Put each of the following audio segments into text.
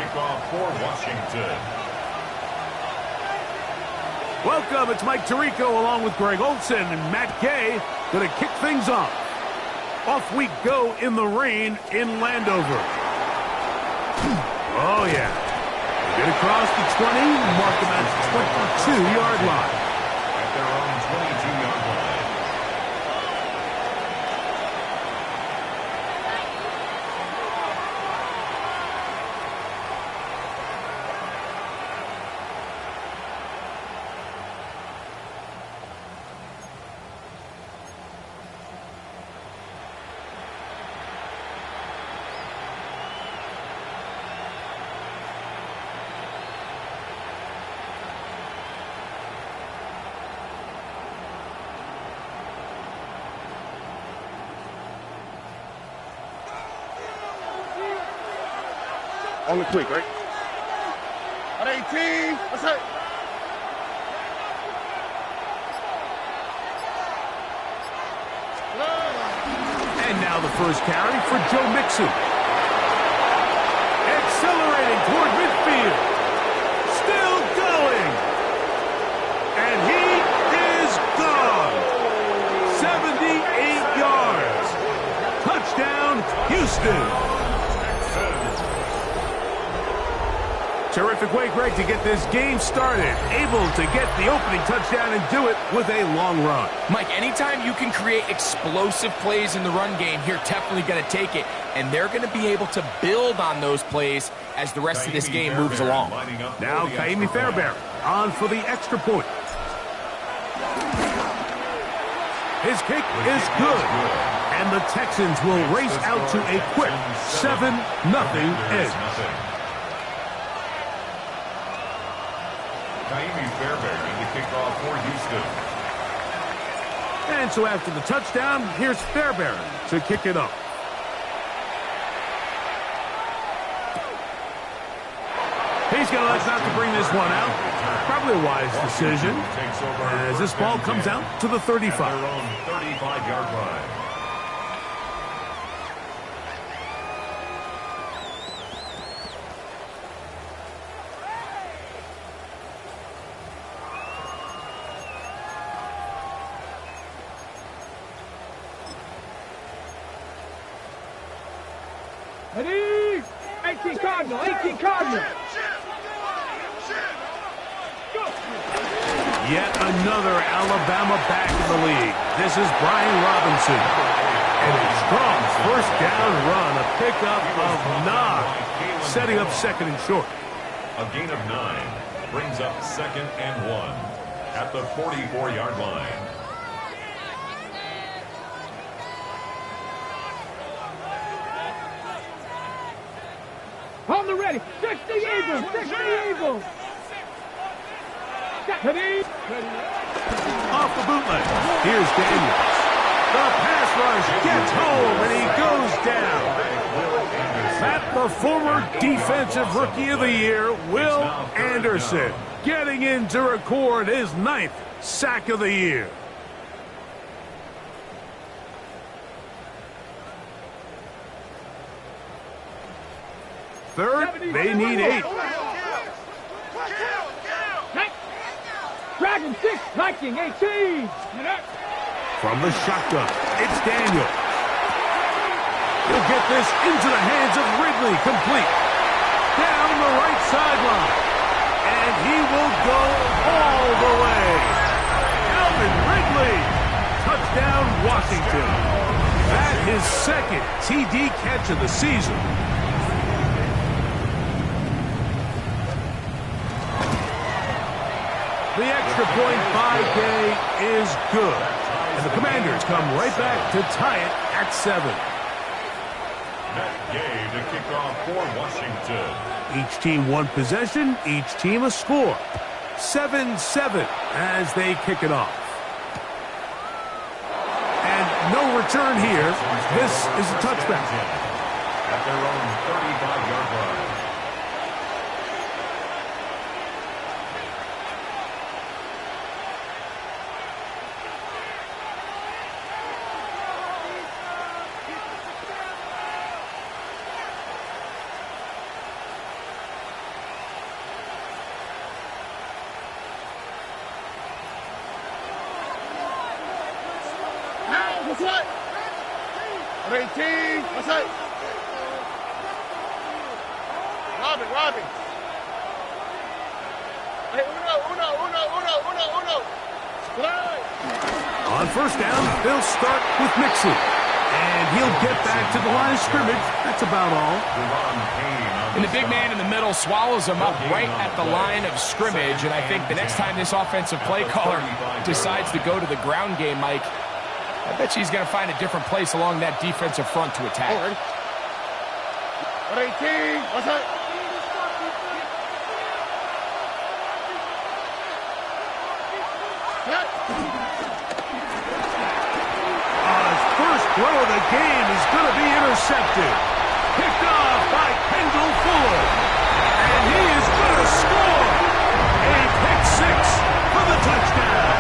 kickoff for Washington. Welcome, it's Mike Tirico along with Greg Olson and Matt Gay going to kick things off. Off we go in the rain in Landover. Oh, yeah. They get across the 20, mark them at the 22-yard line. At their own 22-yard line. On the quick, right? At 18, what's up? And now the first carry for Joe Mixon. Accelerating toward midfield. Still going. And he is gone. 78 yards. Touchdown, Houston. Terrific way, Greg, to get this game started. Able to get the opening touchdown and do it with a long run. Mike, anytime you can create explosive plays in the run game, you're definitely going to take it. And they're going to be able to build on those plays as the rest of this game moves along. Now Kaimi Fairbairn on for the extra point. His kick is good. And the Texans will race out to a quick 7-0 edge. Kaimi Fairbairn to kick off for Houston. And so after the touchdown, here's Fairbairn to kick it up. He's going to elect not to bring this one out. Probably a wise decision as this ball comes out to the 35. Their own 35-yard line. Ready? 18 Cardinal, 18 Cardinal. Yet another Alabama back in the league. This is Brian Robinson. And a strong first down run, a pickup of 9, setting up second and short. A gain of 9 brings up 2nd and 1 at the 44-yard line. On the ready. 60 Eagles, 60 Eagles. Ready? Off the bootleg. Here's Daniels. The pass rush gets home, and he goes down. At the former Defensive Rookie of the Year, Will Anderson, getting in to record his 9th sack of the year. Third, they need 8. Dragon 6, Viking 18. From the shotgun, it's Daniel. He'll get this into the hands of Ridley, complete. Down the right sideline. And he will go all the way. Alvin Ridley. Touchdown, Washington. That is 2nd TD catch of the season. The extra point by Gay is good. And the Commanders come right back to tie it at 7. Matt Gay to kick off for Washington. Each team one possession, each team a score. 7-7 as they kick it off. And no return here. This is a touchback. At their own 35-yard line. Outside. 18. Outside. Robbie. Hey, uno. On first down, they'll start with Mixon. And he'll get back to the line of scrimmage. That's about all. And the big man in the middle swallows him up right at the line of scrimmage. And I think the next time this offensive play caller decides to go to the ground game, Mike, I bet he's going to find a different place along that defensive front to attack. 18. Outside. First throw of the game is going to be intercepted. Picked off by Kendall Fuller. And he is going to score. A pick six for the touchdown.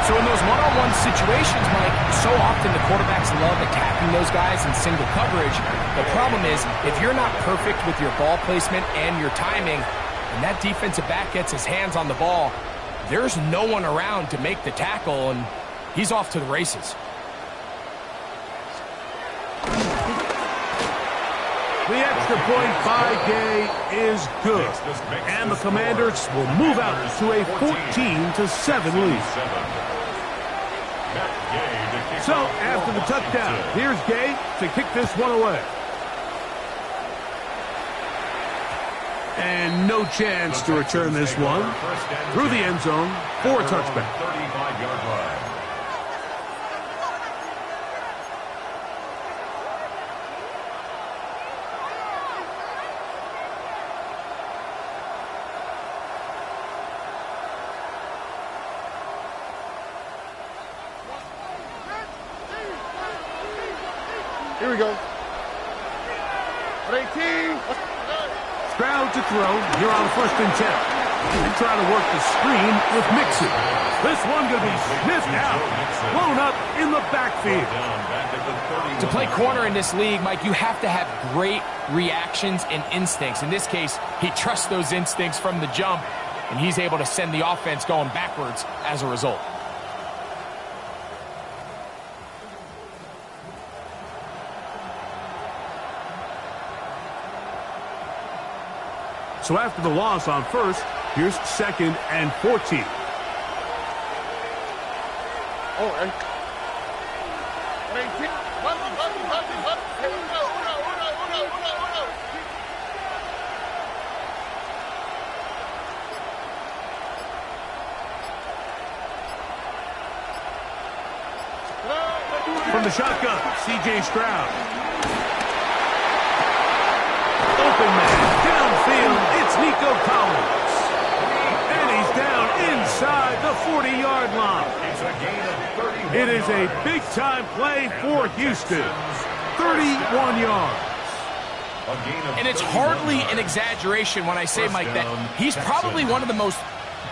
So in those one-on-one situations, Mike, so often the quarterbacks love attacking those guys in single coverage. The problem is, if you're not perfect with your ball placement and your timing, and that defensive back gets his hands on the ball, there's no one around to make the tackle, and he's off to the races. The extra point by Gay is good. And the Commanders will move out to a 14-7 lead. So, after the touchdown, here's Gay to kick this one away. And no chance to return this one. Through the end zone for a touchback. 35-yard line. Here we go. 18. Stroud to throw here on 1st and 10. They try to work the screen with Mixon. This one going to be sniffed out. Blown up in the backfield. To play corner in this league, Mike, you have to have great reactions and instincts. In this case, he trusts those instincts from the jump, and he's able to send the offense going backwards as a result. So after the loss on first, here's 2nd and 14. Oh, and 18. From the shotgun, C.J. Stroud. Open man, downfield, it's Nico Collins. And he's down inside the 40-yard line. It is a big-time play for Houston. 31 yards. And it's hardly an exaggeration when I say, Mike, that he's probably one of the most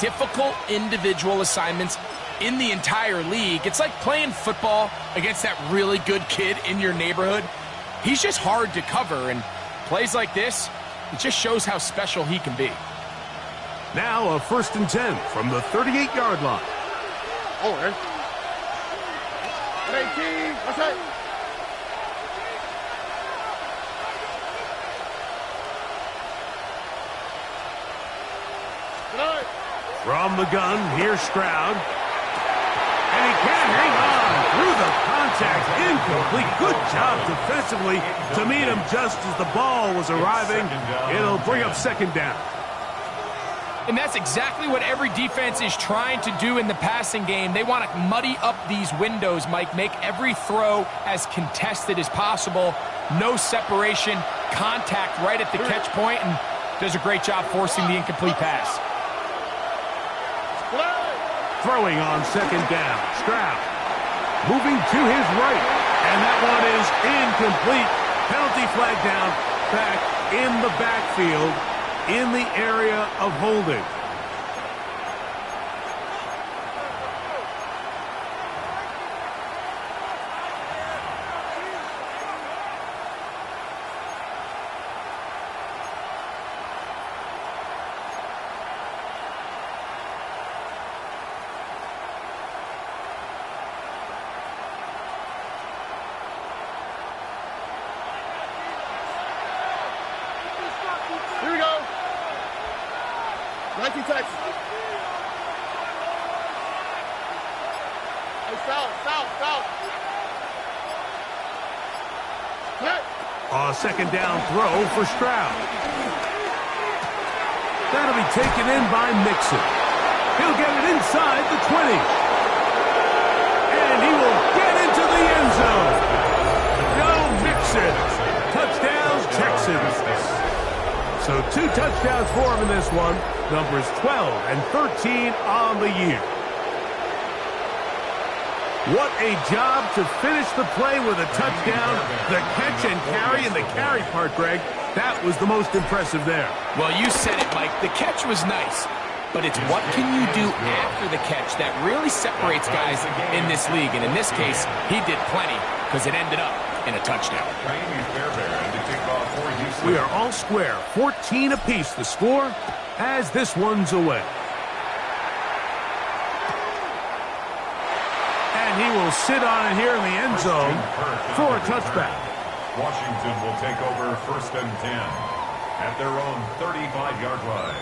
difficult individual assignments in the entire league. It's like playing football against that really good kid in your neighborhood. He's just hard to cover, and plays like this, it just shows how special he can be. Now a 1st and 10 from the 38-yard line. Oh, and 18. What's that? From the gun, here's Stroud. And he can't hang on through the contact. Incomplete. Good job defensively to meet him just as the ball was arriving. It'll bring up 2nd down. And that's exactly what every defense is trying to do in the passing game. They want to muddy up these windows, Mike, make every throw as contested as possible. No separation, contact right at the catch point, and does a great job forcing the incomplete pass. Throwing on 2nd down. Stroud moving to his right. And that one is incomplete. Penalty flag down. Back in the backfield in the area of holding. 19 Hey, foul. A second down throw for Stroud. That'll be taken in by Mixon. He'll get it inside the 20. And he will get into the end zone. Go Mixon. Touchdown, Texans. So 2 touchdowns for him in this one. Numbers 12 and 13 on the year. What a job to finish the play with a touchdown. The catch and carry, and the carry part, Greg, that was the most impressive there. Well, you said it, Mike. The catch was nice, but it's what can you do after the catch that really separates guys in this league. And in this case, he did plenty because it ended up in a touchdown. We are all square, 14 apiece the score as this one's away. And he will sit on it here in the end zone for a touchback. Washington will take over 1st and 10 at their own 35-yard line.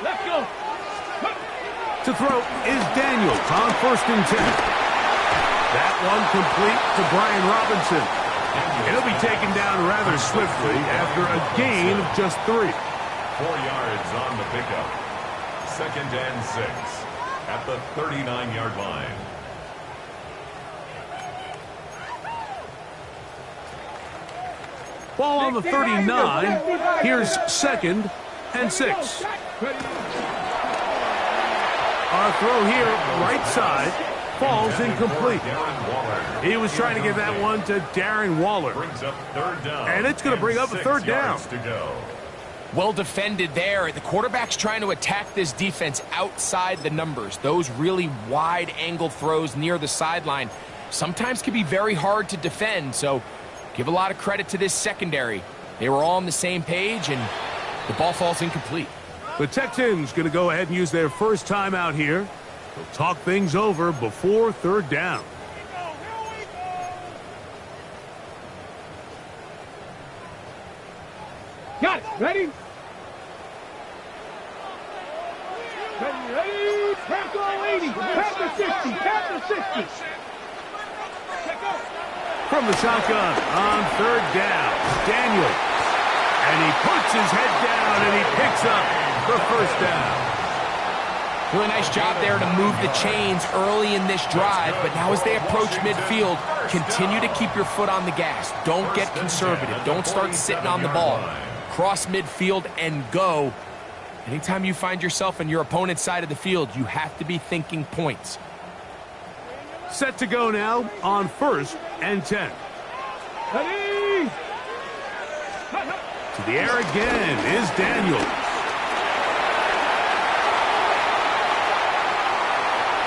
Let's go. To throw is Daniels on 1st and 10. That one complete to Brian Robinson. He'll be taken down rather swiftly after a gain of just 3. 4 yards on the pickup. 2nd and 6 at the 39-yard line. Ball on the 39. Here's 2nd and 6. Our throw here, right side, falls incomplete. He was trying to give that one to Darren Waller. And it's going to bring up a 3rd down. Well defended there. The quarterback's trying to attack this defense outside the numbers. Those really wide-angle throws near the sideline sometimes can be very hard to defend. So give a lot of credit to this secondary. They were all on the same page, and the ball falls incomplete. The Texans going to go ahead and use their first time out here. They'll talk things over before 3rd down. Got it. Ready? Ready. Tackle 80. Tackle 60. Tackle 60. From the shotgun on 3rd down, Daniels. And he puts his head down and he picks up the 1st down. Really nice job there to move the chains early in this drive, but now as they approach midfield, continue to keep your foot on the gas. Don't get conservative. Don't start sitting on the ball. Cross midfield and go. Anytime you find yourself on your opponent's side of the field, you have to be thinking points. Set to go now on 1st and 10. Ready. To the air again is Daniels.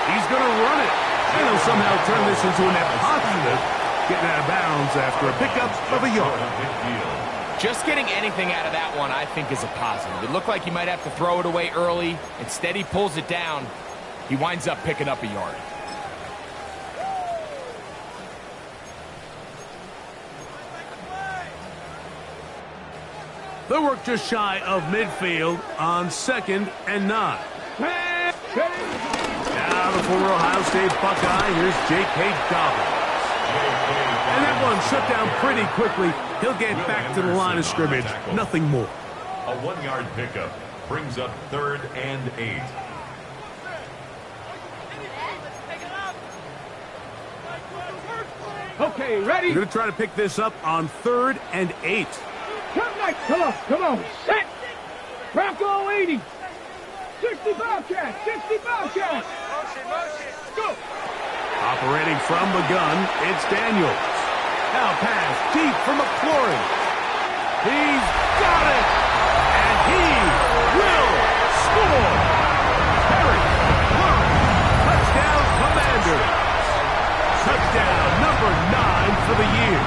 He's going to run it. And he'll somehow turn this into a net positive, getting out of bounds after a pickup of a yard. Just getting anything out of that one, I think, is a positive. It looked like he might have to throw it away early. Instead, he pulls it down. He winds up picking up a yard. They'll work just shy of midfield on 2nd and 9. Now the former Ohio State Buckeye, here's J.K. Dobbins. And that one shut down pretty quickly. He'll get back to the line of scrimmage. Nothing more. A 1-yard pickup brings up 3rd and 8. Okay, ready? We're going to try to pick this up on 3rd and 8. Come on. Set. Bronco 80. 65 catch. 65 catch. Go. Operating from the gun, it's Daniels. Now pass deep for McLaurin. He's got it. And he will score. Harry McLaurin. Touchdown, Commanders. Touchdown number 9 for the year.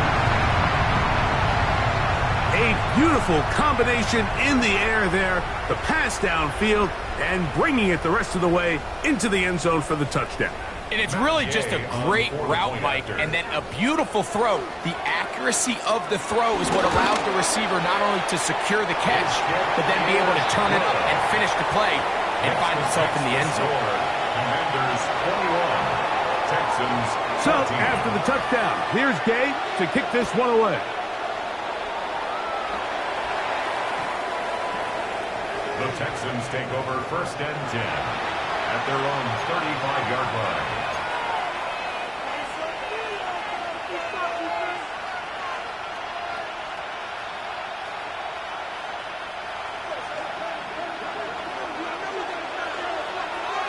A Beautiful combination in the air there, the pass downfield, and bringing it the rest of the way into the end zone for the touchdown. And it's really just a great route, Mike, and then a beautiful throw. The accuracy of the throw is what allows the receiver not only to secure the catch, but then be able to turn it up and finish the play and find himself in the end zone. Commanders 21, Texans 13. So, after the touchdown, here's Gay to kick this one away. The Texans take over 1st and 10 at their own 35-yard line.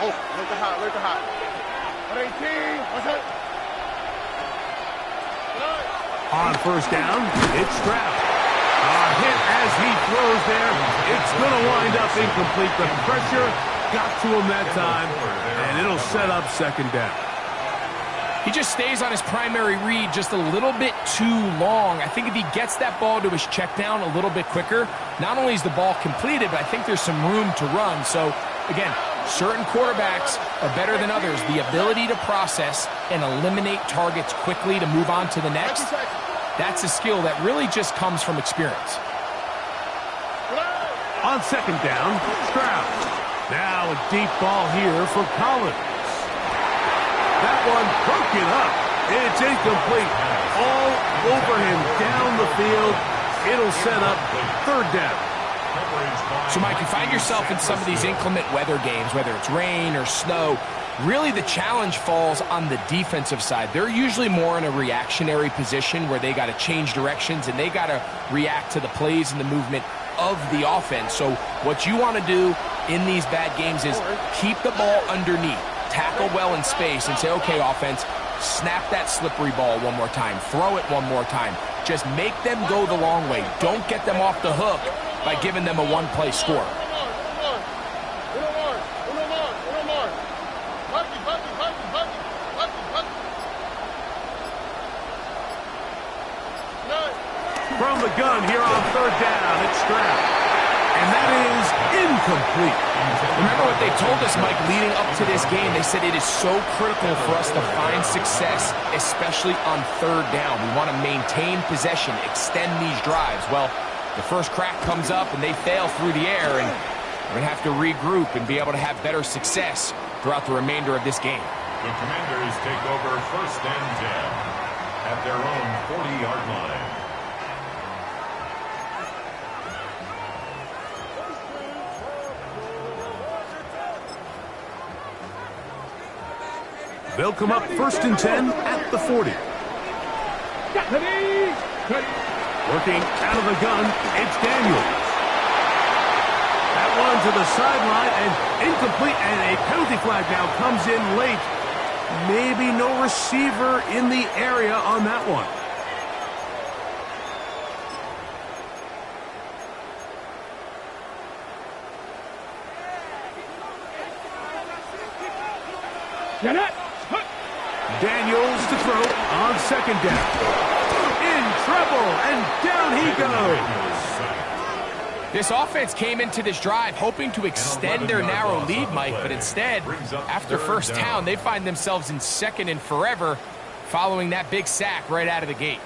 Oh, look at hot, look at hot. 18, what's up? On 1st down, it's Stroud. Hit as he throws there. It's going to wind up incomplete. The pressure got to him that time, and it'll set up 2nd down. He just stays on his primary read just a little bit too long. I think if he gets that ball to his check down a little bit quicker, not only is the ball completed, but I think there's some room to run. So, again, certain quarterbacks are better than others. The ability to process and eliminate targets quickly to move on to the next, that's a skill that really just comes from experience. On 2nd down, Stroud. Now a deep ball here for Collins. That one broken up. It's incomplete. All over him down the field. It'll set up 3rd down. So, Mike, you find yourself in some of these inclement weather games, whether it's rain or snow, really the challenge falls on the defensive side. They're usually more in a reactionary position where they got to change directions and they got to react to the plays and the movement of the offense. So what you want to do in these bad games is keep the ball underneath, tackle well in space, and say, okay, offense, snap that slippery ball one more time, throw it one more time. Just make them go the long way. Don't get them off the hook by giving them a one-play score. From the gun here on 3rd down, it's Stroud. And that is incomplete. Remember what they told us, Mike, leading up to this game. They said it is so critical for us to find success, especially on 3rd down. We want to maintain possession, extend these drives. Well, the first crack comes up and they fail through the air, and we're going to have to regroup and be able to have better success throughout the remainder of this game. The Commanders take over 1st and 10 at their own 40-yard line. They'll come up 1st and 10 at the 40. Working out of the gun, it's Daniels. That one to the sideline and incomplete, and a penalty flag now comes in late. Maybe no receiver in the area on that one. Daniels to throw on 2nd down. In trouble, and down he goes. This offense came into this drive hoping to extend their narrow lead, Mike, but instead, after 1st down, they find themselves in 2nd and forever following that big sack right out of the gate.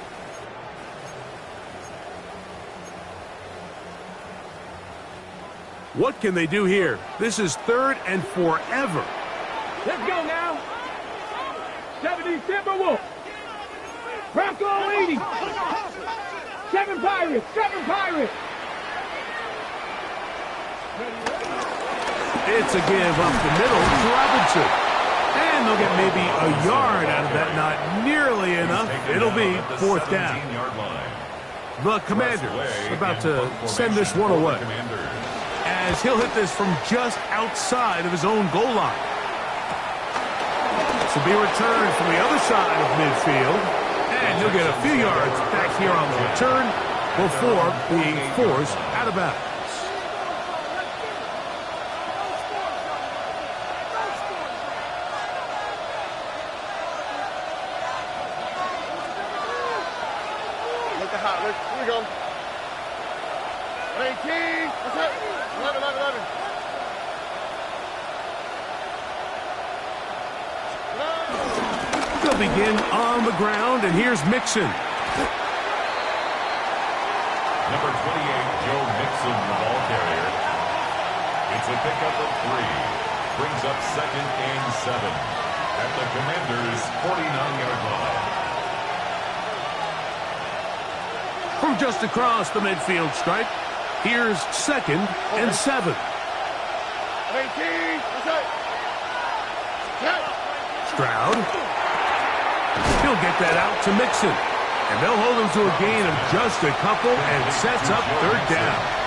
What can they do here? This is 3rd and forever. Let's go now. 70 Timberwolves. Bronco 80. 7 Pirates. 7 Pirates. It's a give up the middle to Robinson. And they'll get maybe a yard out of that. Not nearly enough. It'll be 4th down. The Commanders about to send this one away, as he'll hit this from just outside of his own goal line. To be returned from the other side of midfield, and he'll get a few yards back here on the return before being forced out of bounds. Look at hot. Look, here we go. 18. What's that? 11, 11, 11. They'll begin on the ground, and here's Mixon. Number 28, Joe Mixon, the ball carrier. It's a pickup of 3. Brings up 2nd and 7 at the Commanders' 49-yard line. From just across the midfield stripe, here's 2nd and 7. 18. What's that? Stroud. He'll get that out to Mixon. And they'll hold him to a gain of just a couple and sets up 3rd down.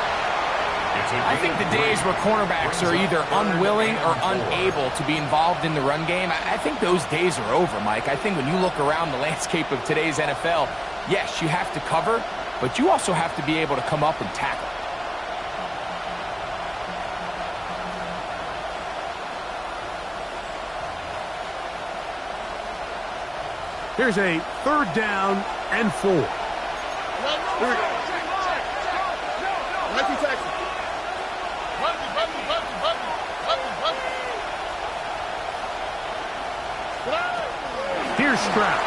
I think the days where cornerbacks are either unwilling or unable to be involved in the run game, I think those days are over, Mike. I think when you look around the landscape of today's NFL, yes, you have to cover, but you also have to be able to come up and tackle. Here's a 3rd down and 4. Here we go. Mikey Jackson. Here's Stroud.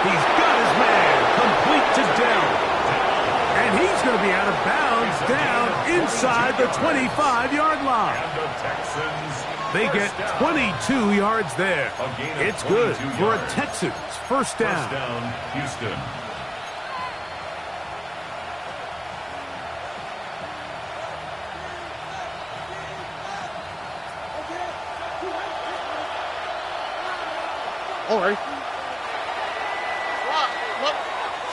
He's got his man complete to Dell. And he's going to be out of bounds down inside the 25-yard line. And the Texans, They get 22 yards there. It's good for a Texans first down. First down, Houston. All right.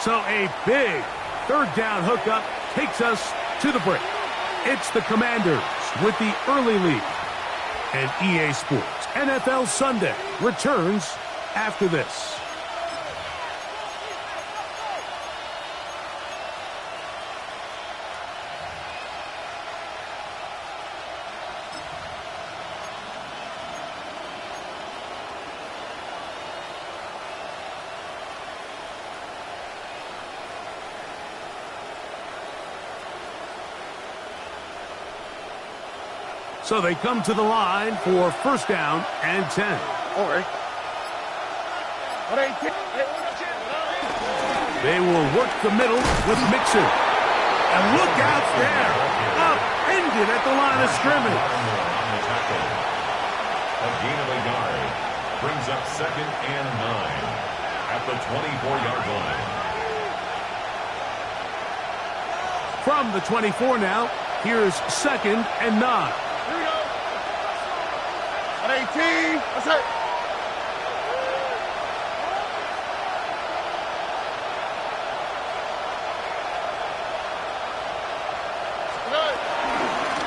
So a big 3rd down hookup takes us to the break. It's the Commanders with the early lead. And EA Sports NFL Sunday returns after this. So they come to the line for first down and 10. All right. They will work the middle with Mixon. And look out there. Upended at the line of scrimmage. A gain of a yard. Brings up 2nd and 9 at the 24-yard line. From the 24 now, here's 2nd and 9. 18. What's that?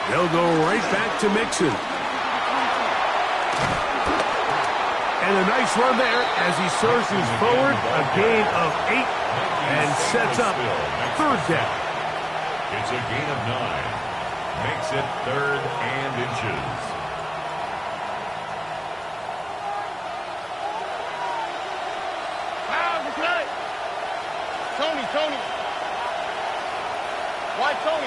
They'll go right back to Mixon. And a nice run there as he surges forward, a gain of 8 and sets up 3rd down. It's a gain of 9. Makes it 3rd and inches. Tony. Why Tony?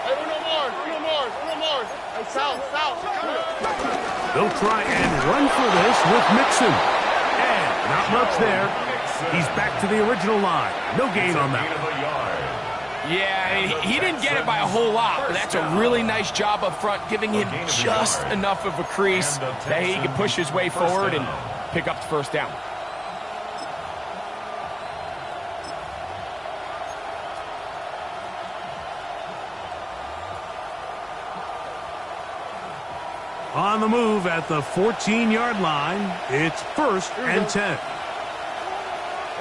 Hey, Uno Mars. Hey, South. They'll try and run for this with Mixon. And not much there. He's back to the original line. No gain on that. Yeah, I mean, he didn't get it by a whole lot, but that's a really nice job up front, giving him just enough of a crease that he can push his way forward and pick up the first down. On the move at the 14-yard line, it's 1st and 10.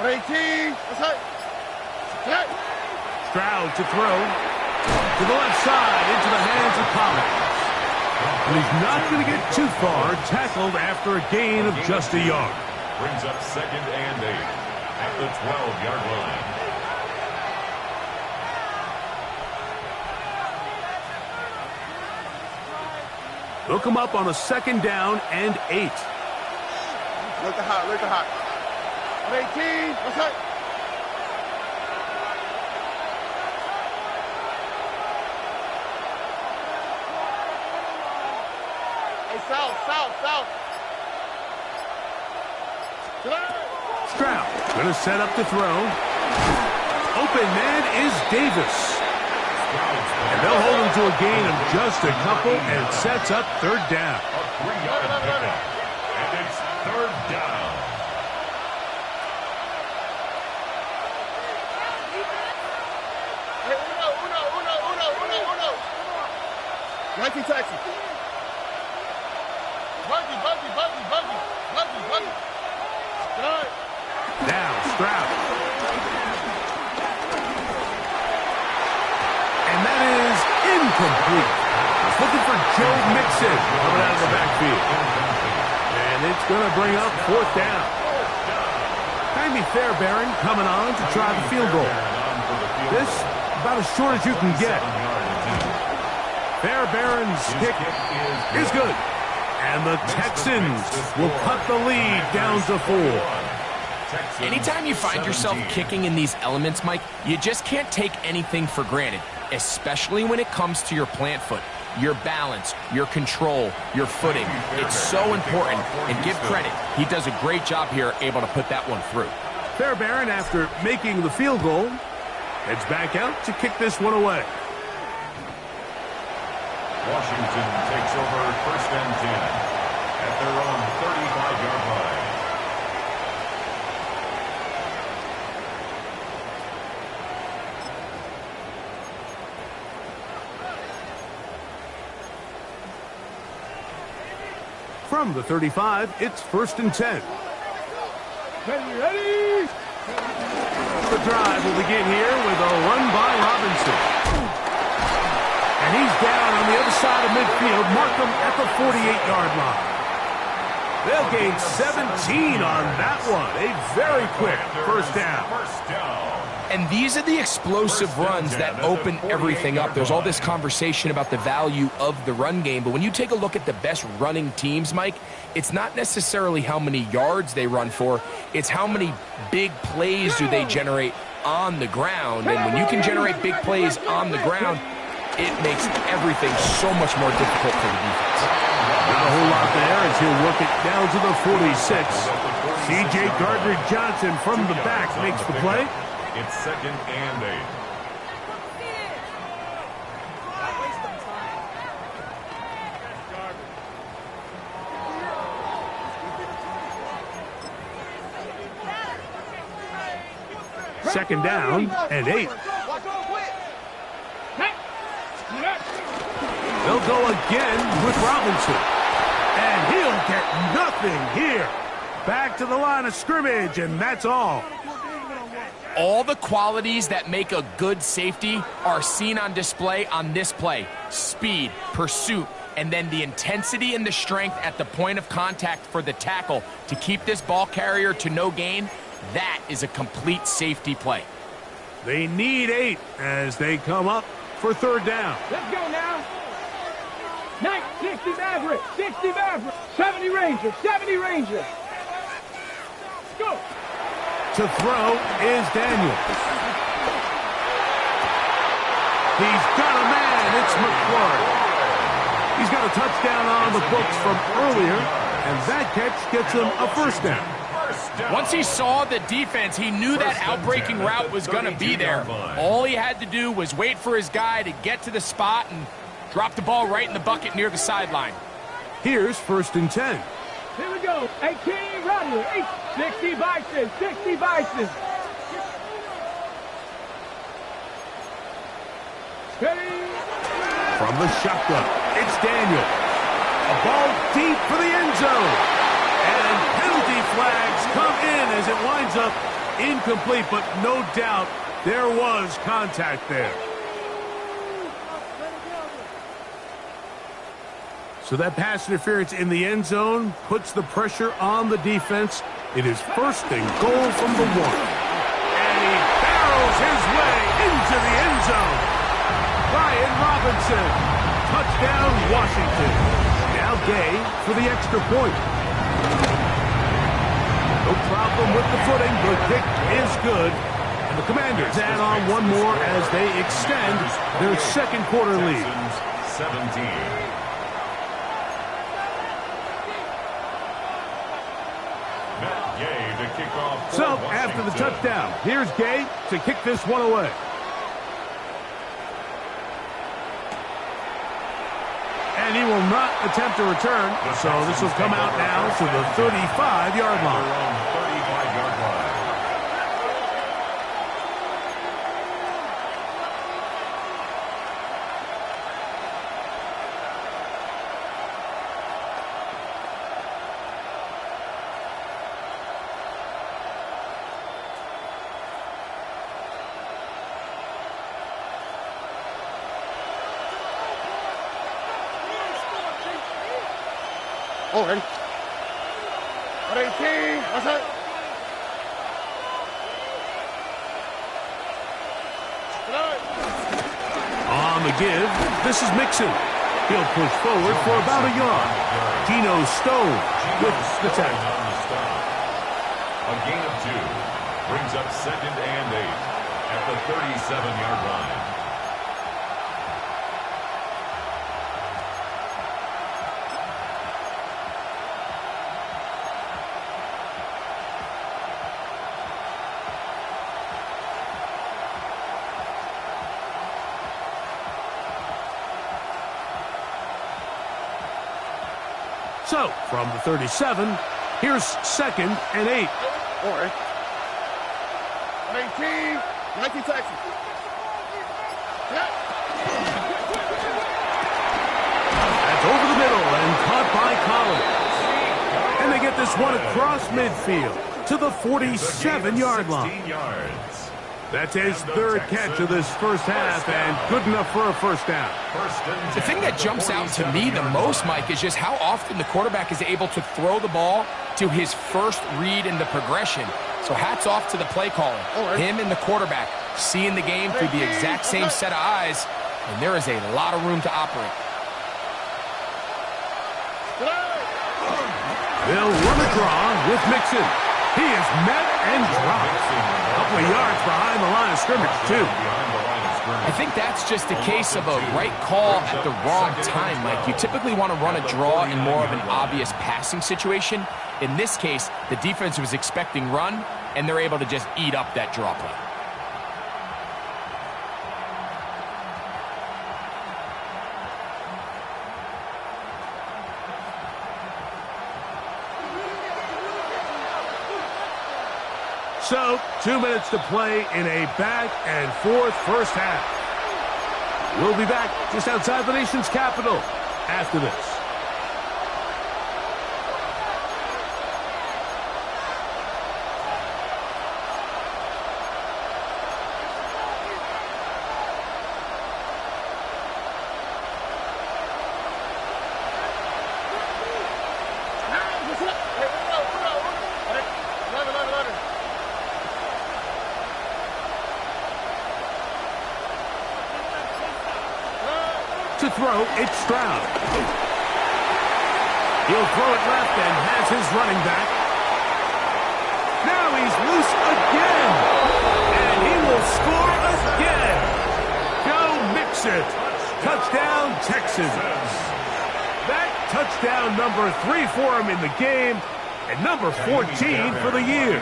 18. What's that? Stroud to throw. To the left side, into the hands of Collins. And he's not going to get too far, tackled after a gain of just a yard. Brings up 2nd and 8 at the 12-yard line. They'll come up on a 2nd down and 8. Look the hot, look the hot. 118, what's up? Hey, south, south, south. Stroud going to set up to throw. Open man is Davis. And they'll hold him to a gain of just a couple, and it sets up third down. A 3-yard pickup. And it's third down. Hey, uno. Yankee taxi. Buggy. Good. Now Stroud. And that is incomplete. Looking for Joe Mixon coming out of the backfield. And it's going to bring up fourth down. Jaime Fairbairn coming on to try the field goal. This about as short as you can get. Fairbairn's kick is good. And the Texans will cut the lead down to 4. Anytime you find yourself kicking in these elements, Mike, you just can't take anything for granted, especially when it comes to your plant foot, your balance, your control, your footing. It's so important, and give credit. He does a great job here, able to put that one through. Fairbairn, after making the field goal, heads back out to kick this one away. Washington takes over first and 10 at their own 35-yard line. From the 35, it's first and 10. Ready? The drive will begin here with a run by Robinson. And he's down on the other side of midfield. Markham at the 48-yard line. They'll gain 17 on that one. A very quick first down. And these are the explosive runs that open everything up. There's all this conversation about the value of the run game, but when you take a look at the best running teams, Mike, it's not necessarily how many yards they run for, it's how many big plays do they generate on the ground. And when you can generate big plays on the ground, it makes everything so much more difficult for the defense. Not a whole lot there as he'll work it down to the 46. C.J. Gardner-Johnson from the back makes the play. It's second and 8. Second down and 8. They'll go again with Robinson. And he'll get nothing here. Back to the line of scrimmage, and that's all. All the qualities that make a good safety are seen on display on this play. Speed, pursuit, and then the intensity and the strength at the point of contact for the tackle to keep this ball carrier to no gain. That is a complete safety play. They need 8 as they come up for third down. Let's go now. 60 Maverick, 60 Maverick, 70 Ranger, 70 Ranger. Go. To throw is Daniel. He's got a man. It's McClure. He's got a touchdown on the books from earlier, and that catch gets him a first down. Once he saw the defense, he knew that outbreaking route was going to be there. All he had to do was wait for his guy to get to the spot and drop the ball right in the bucket near the sideline. Here's first and 10. Here we go. 18 Rodley, 60 Bison, 60 Bison. Steady. From the shotgun, it's Daniel. A ball deep for the end zone. And penalty flags come in as it winds up incomplete, but no doubt there was contact there. So that pass interference in the end zone puts the pressure on the defense. It is first and goal from the 1. And he barrels his way into the end zone. Brian Robinson. Touchdown, Washington. Now Gay for the extra point. problem with the footing. The kick is good. And the Commanders add on one more as they extend their second quarter lead. 17. So, after the touchdown, here's Gay to kick this one away. And he will not attempt a return, so this will come out now to the 35-yard line. Oh, ready? 18, what's that? On the give, this is Mixon. He'll push forward for about a yard. Geno Stone with the tackle. A gain of 2 brings up 2nd and 8 at the 37-yard line. So, from the 37, here's 2nd and 8. All right. 18, 19 Texas. Yeah. That's over the middle and caught by Collins. And they get this one across midfield to the 47-yard line. That's his 3rd catch of this first half and good enough for a first down. The thing that jumps out to me the most, Mike, is just how often the quarterback is able to throw the ball to his first read in the progression. So hats off to the play caller. Him and the quarterback seeing the game through the exact same set of eyes, and there is a lot of room to operate. They'll run a draw with Mixon. He is met and dropped. A couple of yards behind the line of scrimmage, too. I think that's just a case of a right call at the wrong time, Mike. You typically want to run a draw in more of an obvious passing situation. In this case, the defense was expecting run, and they're able to just eat up that draw play. So, 2 minutes to play in a back-and-forth first half. We'll be back just outside the nation's capital after this. To throw, it's Stroud. He'll throw it left and has his running back. Now he's loose again. And he will score again. Go Mixon. Touchdown, Texans. That touchdown number 3 for him in the game and number 14 for the year.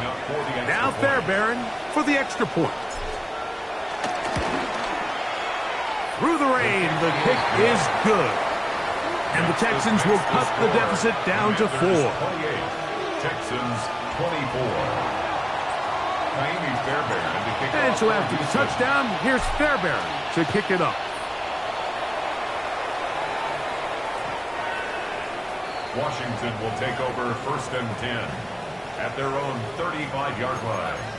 Now Fairbairn for the extra point. Through the rain, the kick is good. And the Texans will cut the deficit down to 4. Texans 24. And so after the touchdown, here's Fairbairn to kick it up. Washington will take over 1st and 10 at their own 35-yard line.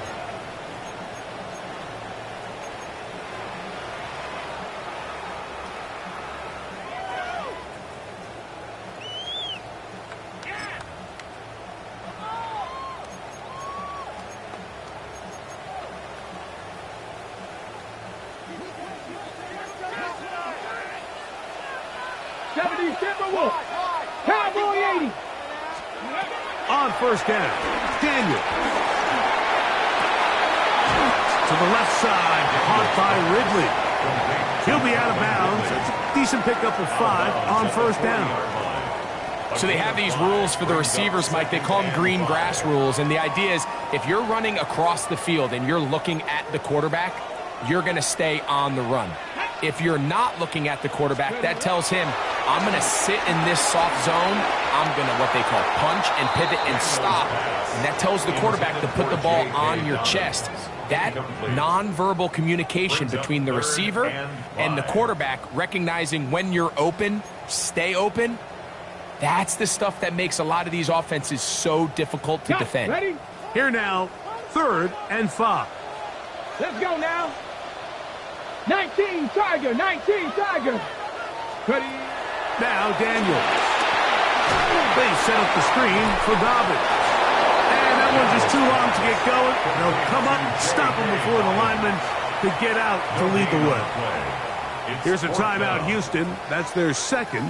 first down. Daniel. To the left side, caught by Ridley. He'll be out of bounds. It's a decent pickup of 5 on first down. So they have these rules for the receivers, Mike. They call them green grass rules. And the idea is if you're running across the field and you're looking at the quarterback, you're going to stay on the run. If you're not looking at the quarterback, that tells him, I'm going to sit in this soft zone. I'm going to what they call punch and pivot and stop. And that tells the quarterback to put the ball on your chest. That nonverbal communication between the receiver and the quarterback, recognizing when you're open, stay open, that's the stuff that makes a lot of these offenses so difficult to defend. Ready? Here now, 3rd and 5. Let's go now. 19 Tiger, 19 Tiger. Ready? Now Daniel. They set up the screen for Dobbins. And that one's just too long to get going. They'll come up and stop him before the lineman to get out to lead the way. Here's a timeout, Houston. That's their second,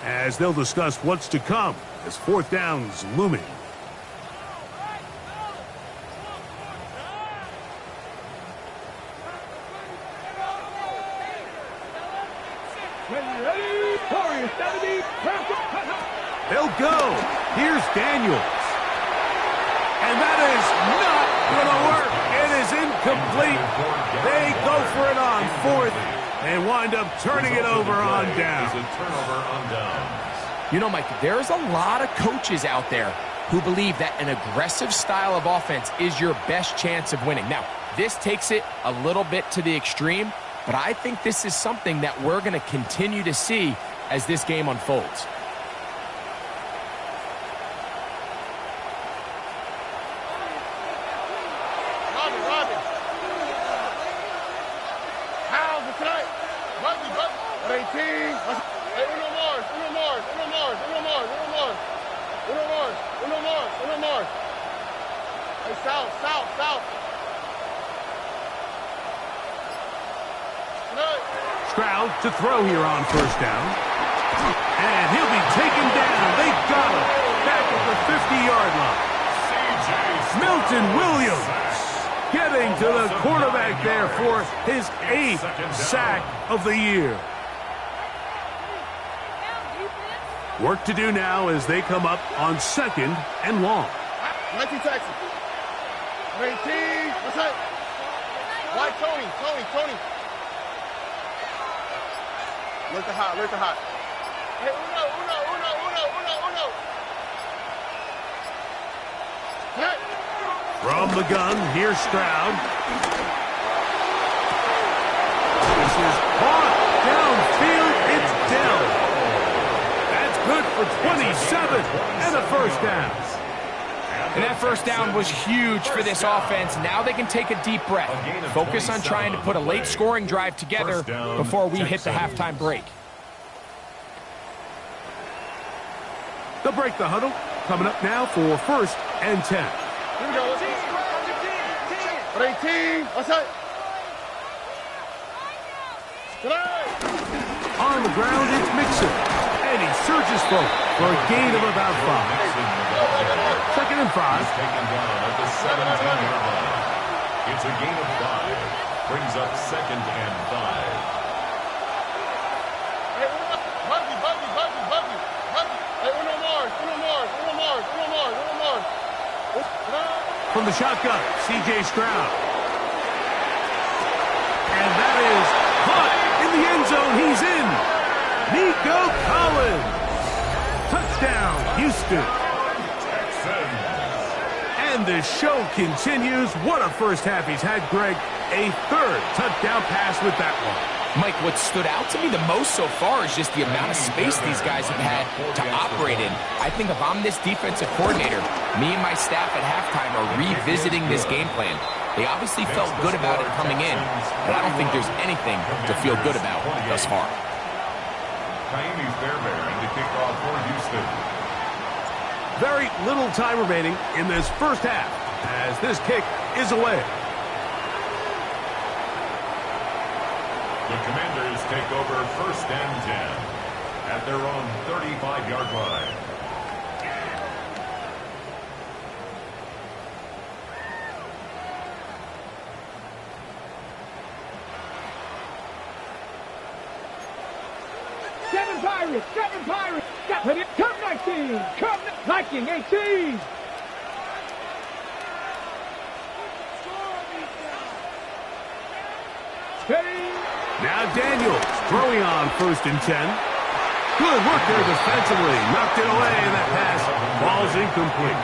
as they'll discuss what's to come as 4th down's looming. Ready? Warriors 70. They'll go. Here's Daniels. And that is not going to work. It is incomplete. They go for it on 4th and wind up turning it over on down. You know, Mike, there's a lot of coaches out there who believe that an aggressive style of offense is your best chance of winning. Now, this takes it a little bit to the extreme, but I think this is something that we're going to continue to see as this game unfolds. Robin. How's it tonight? Buggy. 18. Hey, Uno Mars. Hey, south. Stroud to throw here on first down. And he'll be taken down. They got him back at the 50-yard line. Milton Williams getting to the quarterback there for his 8th sack of the year. Work to do now as they come up on 2nd and long. 19 Texas. 18. What's that? White Tony. Look the hot. Hey, Uno. Hey. From the gun, here's Stroud. This is caught downfield. It's down. That's good for 27 and a first down. And that first down was huge for this offense. Now they can take a deep breath. Focus on trying to put a late scoring drive together before we hit the halftime break. They'll break the huddle. Coming up now for 1st and 10. Here we go. 18. What's that? Tonight. On the ground, it's Mixon. And he surges forward for a gain of about 5. 2nd and 5. Taken down at the 17-yard line. It's a gain of 5. Brings up 2nd and 5. Hey, Buggy. Hey, Uno Mars. From the shotgun, C.J. Stroud. And that is caught in the end zone. He's in. Nico Collins. Touchdown, Houston. And the show continues. What a first half he's had, Greg. A 3rd touchdown pass with that one. Mike, what stood out to me the most so far is just the amount of space these guys have had to operate in. I think if I'm this defensive coordinator, me and my staff at halftime are revisiting this game plan. They obviously felt good about it coming in, but I don't think there's anything to feel good about thus far. Kaimi Fairbairn to kick off for Houston. Very little time remaining in this first half as this kick is away. The Commanders take over 1st and 10 at their own 35-yard line. Pirates, 7 Pirates. Come 19, come Viking 18. Now Daniels throwing on 1st and 10. Good work there defensively. Knocked it away, and that pass falls incomplete.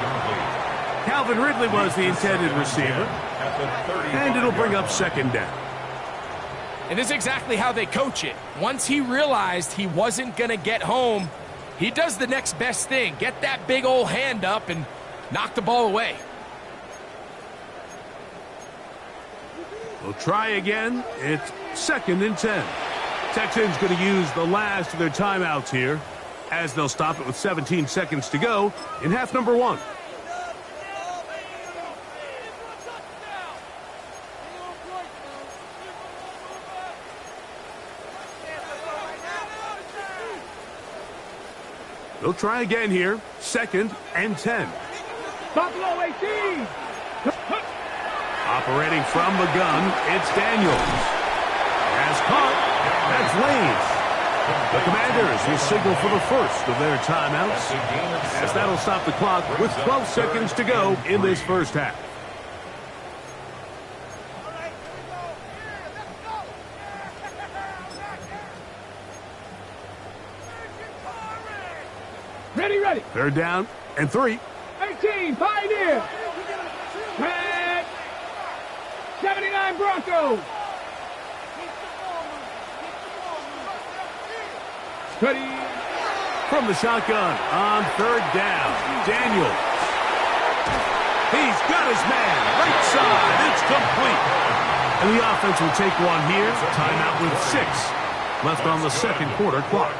Calvin Ridley was the intended receiver, and it'll bring up 2nd down. And this is exactly how they coach it. Once he realized he wasn't going to get home, he does the next best thing. Get that big old hand up and knock the ball away. We'll try again. It's 2nd and 10. Texans going to use the last of their timeouts here, as they'll stop it with 17 seconds to go in half number 1. They'll try again here. 2nd and 10. Buffalo 18. Operating from the gun, it's Daniels. Has caught. That's Lanes. The Commanders will signal for the first of their timeouts, as that'll stop the clock with 12 seconds to go in this first half. Ready. 3rd down and 3. 18, Pioneer. 79 Broncos. Ready. From the shotgun on 3rd down, Daniels. He's got his man, right side, it's complete. And the offense will take one here, timeout with 6 left on the 2nd quarter clock.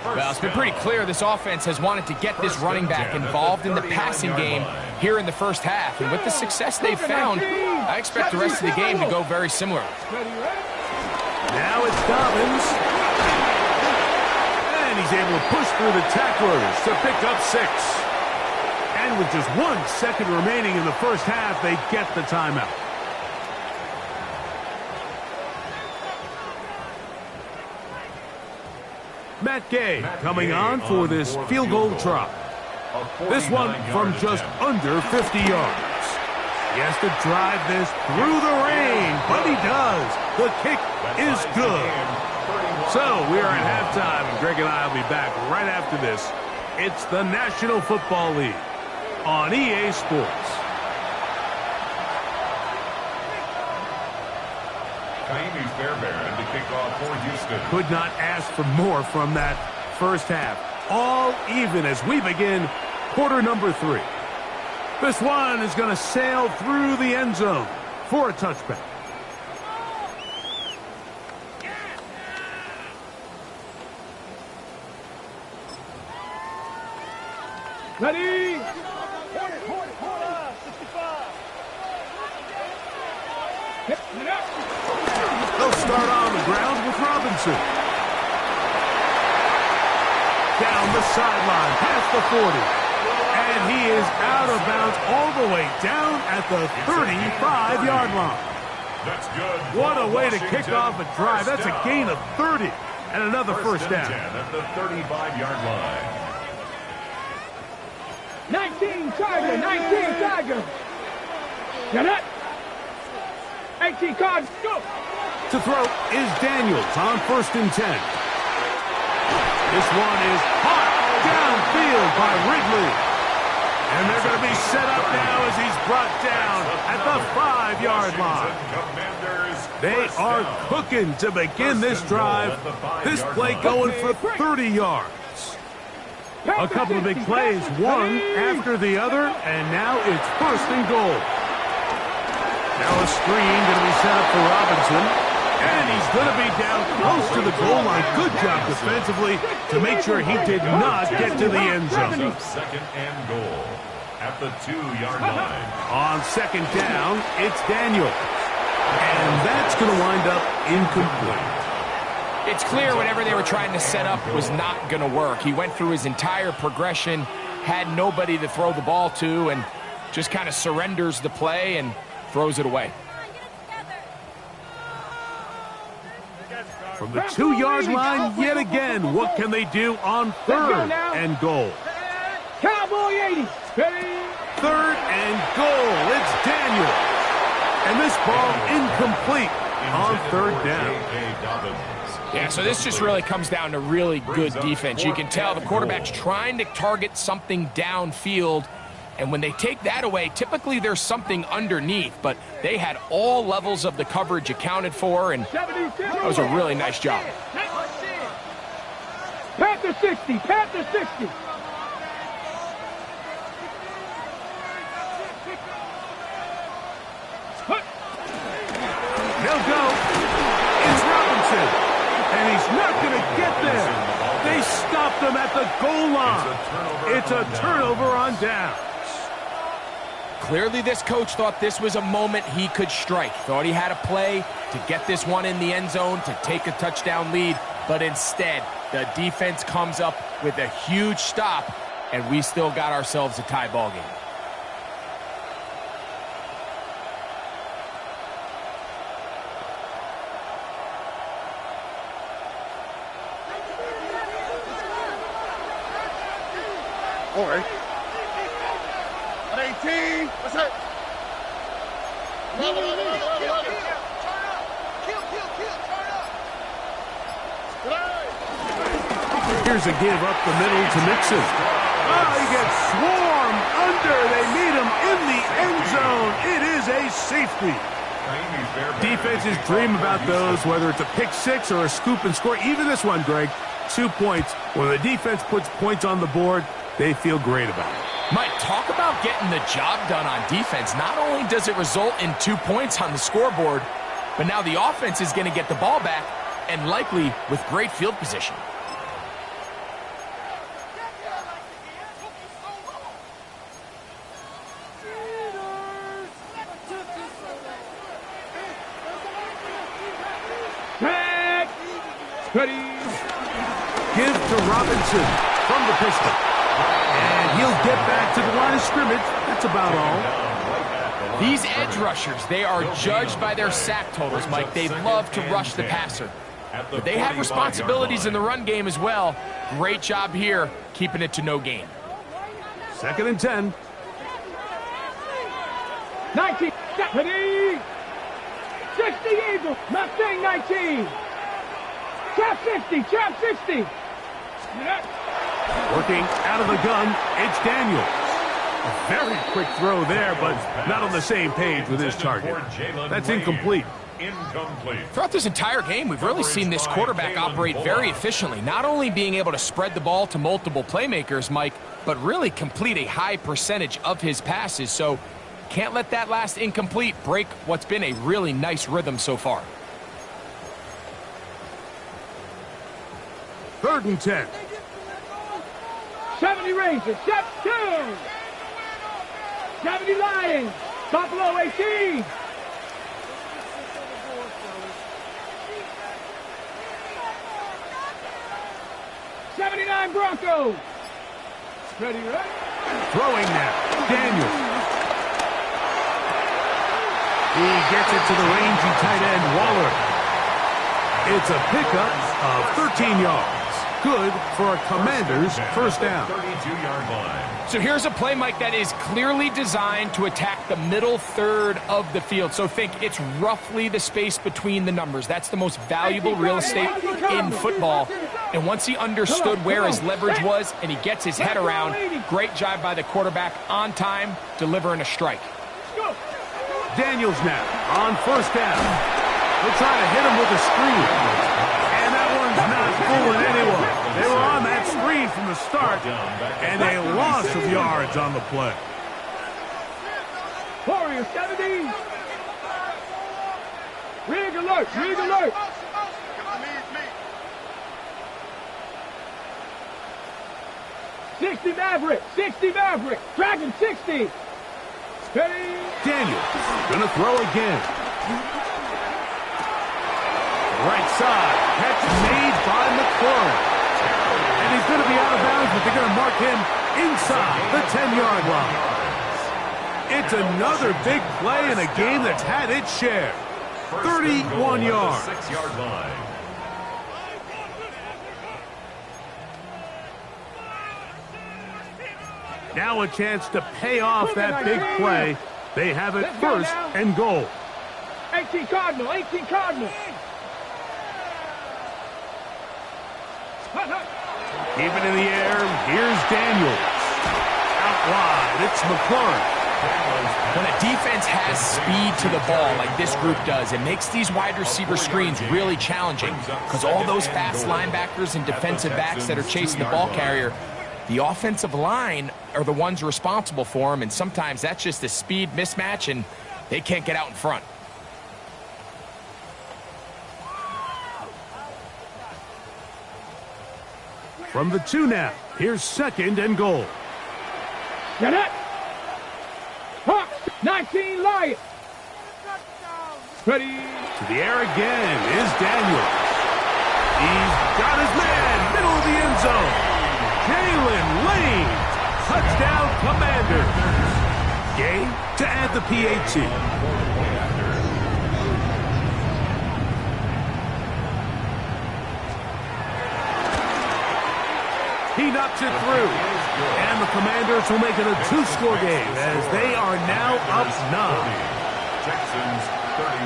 Well, it's been pretty clear this offense has wanted to get this running back involved in the passing game here in the first half. And with the success they've found, I expect the rest of the game to go very similar. Now it's Dobbins. And he's able to push through the tacklers to pick up 6. And with just 1 second remaining in the first half, they get the timeout. Matt Gay coming on for this field goal try. This one from just under 50 yards. He has to drive this through the rain, but he does. The kick is good. So we are at halftime, and Greg and I will be back right after this. It's the National Football League on EA Sports. Fairbairn to kick off for Houston. Could not ask for more from that first half. All even as we begin quarter number 3. This one is going to sail through the end zone for a touchback. Ready. They'll start on the ground with Robinson. Down the sideline, past the 40. And he is out of bounds all the way down at the 35-yard line. That's good. What a way to kick off a drive. That's a gain of 30 and another first down. 10 at the 35-yard line. 19 Tiger. Get it. 18 cards, go. To throw is Daniels on 1st and 10. This one is hot downfield by Ridley. And they're going to be set up now as he's brought down at the 5-yard line. They are cooking to begin this drive. This play going for 30 yards. A couple of big plays, one after the other, and now it's 1st and goal. Now a screen going to be set up for Robinson. And he's going to be down close to the goal line. Good job defensively to make sure he did not get to the end zone. 2nd and goal at the 2-yard line. On 2nd down, it's Daniel. And that's going to wind up incomplete. It's clear whatever they were trying to set up was not going to work. He went through his entire progression, had nobody to throw the ball to, and just kind of surrenders the play and throws it away. From the 2-yard line yet again. What can they do on 3rd and goal? Cowboy 80. Ready? 3rd and goal. It's Daniel. And this ball incomplete on 3rd down. Yeah, so this just really comes down to really good defense. You can tell the quarterback's trying to target something downfield, and when they take that away, typically there's something underneath, but they had all levels of the coverage accounted for, and that was a really nice job. Panther 60, Panther 60. They'll go. It's Robinson. And he's not going to get there. They stopped him at the goal line. It's a turnover on downs. Clearly this coach thought this was a moment he could strike. Thought he had a play to get this one in the end zone to take a touchdown lead. But instead, the defense comes up with a huge stop, and we still got ourselves a tie ball game. All right. 18. What's that? Here's a give up the middle to Mixon. Oh, he gets swarmed under. They meet him in the end zone. It is a safety. Defenses dream about those, whether it's a pick six or a scoop and score. Even this one, Greg, 2 points. When the defense puts points on the board, they feel great about it. Mike, talk about getting the job done on defense. Not only does it result in 2 points on the scoreboard, but now the offense is going to get the ball back, and likely with great field position. Ready? Give to Robinson from the pistol. And he'll get back to the line of scrimmage. That's about all. These edge rushers, they are judged by their sack totals, Mike. They love to rush the passer. But they have responsibilities in the run game as well. Great job here, keeping it to no gain. 2nd and 10. 19. Ready? 60 Eagles. Mustang 19. Trap 60. Trap 60. Working out of the gun, it's Daniels. A very quick throw there, but not on the same page with his target. That's incomplete. Throughout this entire game, we've really seen this quarterback operate very efficiently, not only being able to spread the ball to multiple playmakers, Mike, but really complete a high percentage of his passes. So can't let that last incomplete break what's been a really nice rhythm so far. 3rd and 10. 70 Rangers. Step 2. 70 Lions. Buffalo 18. 79 Broncos. Ready, right? Throwing now. Daniels. He gets it to the rangy tight end, Waller. It's a pickup of 13 yards. Good for a Commanders first down. 32-yard line. So here's a play, Mike, that is clearly designed to attack the middle third of the field. So think it's roughly the space between the numbers. That's the most valuable real estate in football. And once he understood where his leverage was and he gets his head around, great job by the quarterback on time, delivering a strike. Daniels now on 1st down. They'll try to hit him with a screen. And that one's not fooling anyone. They were on that screen from the start, and a loss of yards on the play. Warrior 70. Rig alert, rig alert. '60 Maverick, Dragon 60. Ready? Daniels gonna throw again. Right side, catch made by McClure. And he's going to be out of bounds, but they're going to mark him inside the 10-yard line. It's another big play in a game that's had its share. 31 yards. 6-yard line. Now a chance to pay off that big play. They have it first and goal. 18 Cardinal, 18 Cardinal. Keep it in the air. Here's Daniels. Out wide, it's McLaurin. When a defense has speed to the ball like this group does, it makes these wide receiver screens really challenging because all those fast linebackers and defensive backs that are chasing the ball carrier, the offensive line are the ones responsible for them, and sometimes that's just a speed mismatch, and they can't get out in front. From the 2 now, here's second and goal. Get it. 19 Lions. Ready. To the air again is Daniels. He's got his man, middle of the end zone. Jalen Lane, touchdown Commanders. Gay to add the PAT. He knocks it through. And the Commanders will make it a 2-score game as they are now up 9. Texans 31.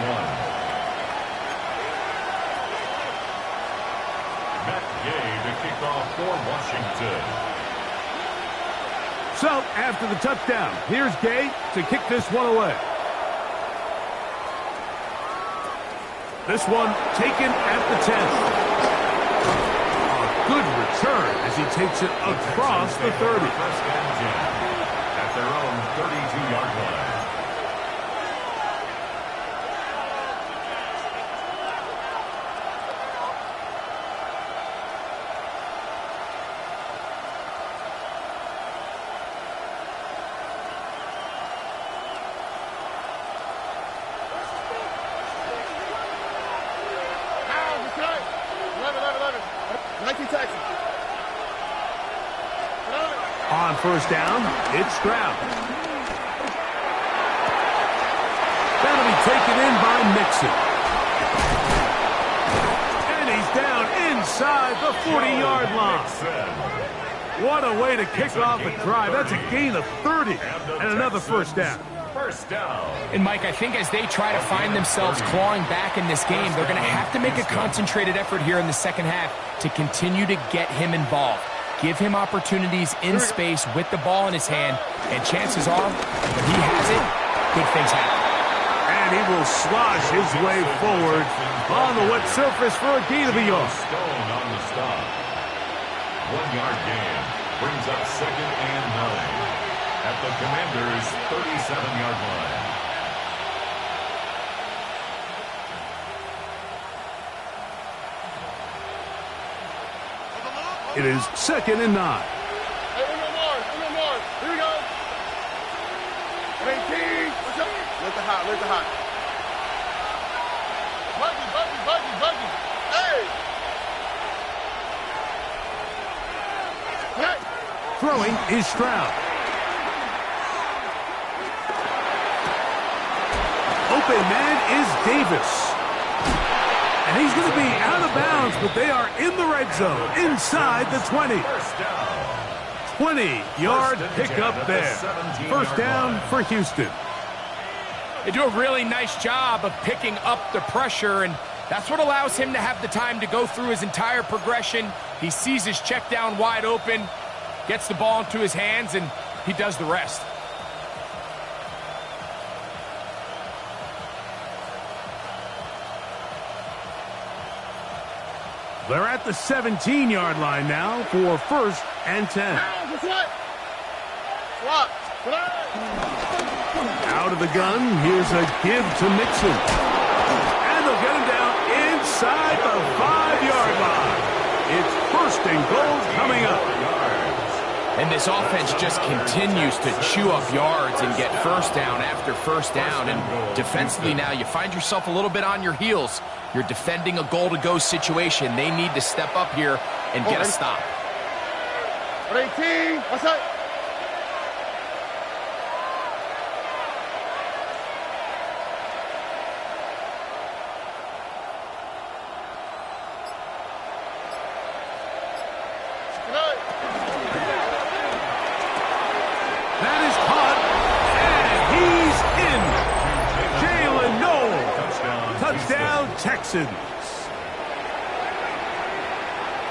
Matt Gay to kick off for Washington. So, after the touchdown, here's Gay to kick this one away. This one taken at the 10. Good return as he takes it across the 30. First and 10 at their own 32-yard line. On first down, it's Stroud. That'll be taken in by Mixon. And he's down inside the 40-yard line. What a way to kick off a drive. That's a gain of 30 and another first down. First down. And, Mike, I think as they try to find themselves clawing back in this game, they're going to have to make a concentrated effort here in the second half to continue to get him involved. Give him opportunities in space with the ball in his hand, and chances are, when he has it, good things happen. And he will slosh his way forward on the wet surface for a gain of a yard. Stone on the stop. 1-yard gain brings up second and 9 at the Commanders' 37-yard line. It is second and 9. Hey, no more. Here we go. 18. What's up? Where's the hot? Buggy. Hey! Throwing is Stroud. Open man is Davis. And he's going to be out of bounds, but they are in the red zone, inside the 20. 20-yard pickup there. First down for Houston. They do a really nice job of picking up the pressure, and that's what allows him to have the time to go through his entire progression. He sees his check down wide open, gets the ball into his hands, and he does the rest. They're at the 17-yard line now for first and 10. Out of the gun, here's a give to Mixon. And they'll get him down inside the 5-yard line. It's first and goal coming up. And this offense just continues to chew up yards and get first down after first down. And defensively now, you find yourself a little bit on your heels. You're defending a goal-to-go situation. They need to step up here and get a stop. 18. What's up? Texans.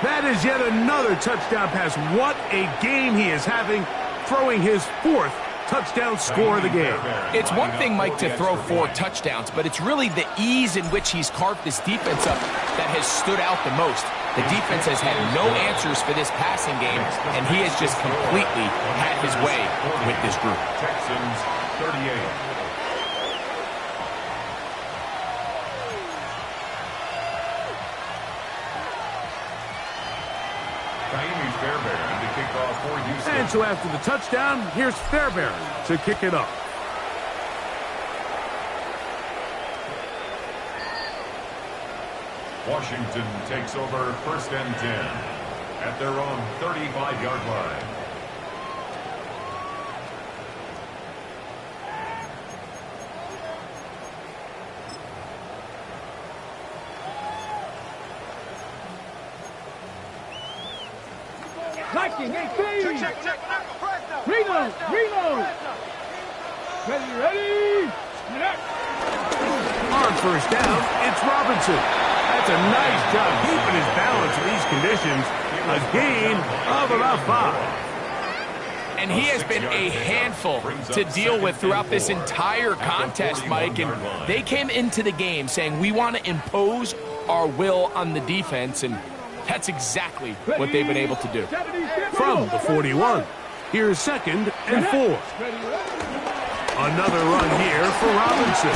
That is yet another touchdown pass. What a game he is having, throwing his 4th touchdown score of the game. It's one thing, Mike, to throw 4 touchdowns, but it's really the ease in which he's carved this defense up that has stood out the most. The defense has had no answers for this passing game, and he has just completely had his way with this group. Texans 38. And so after the touchdown, here's Fairbairn to kick it off. Washington takes over 1st and 10 at their own 35-yard line. Reload. Ready. On 1st down, it's Robinson. That's a nice job keeping his balance in these conditions. A gain of about 5. And he has been a handful to deal with throughout this entire contest, Mike. And they came into the game saying, we want to impose our will on the defense, and that's exactly what they've been able to do. From the 41, here's 2nd and 4. Another run here for Robinson.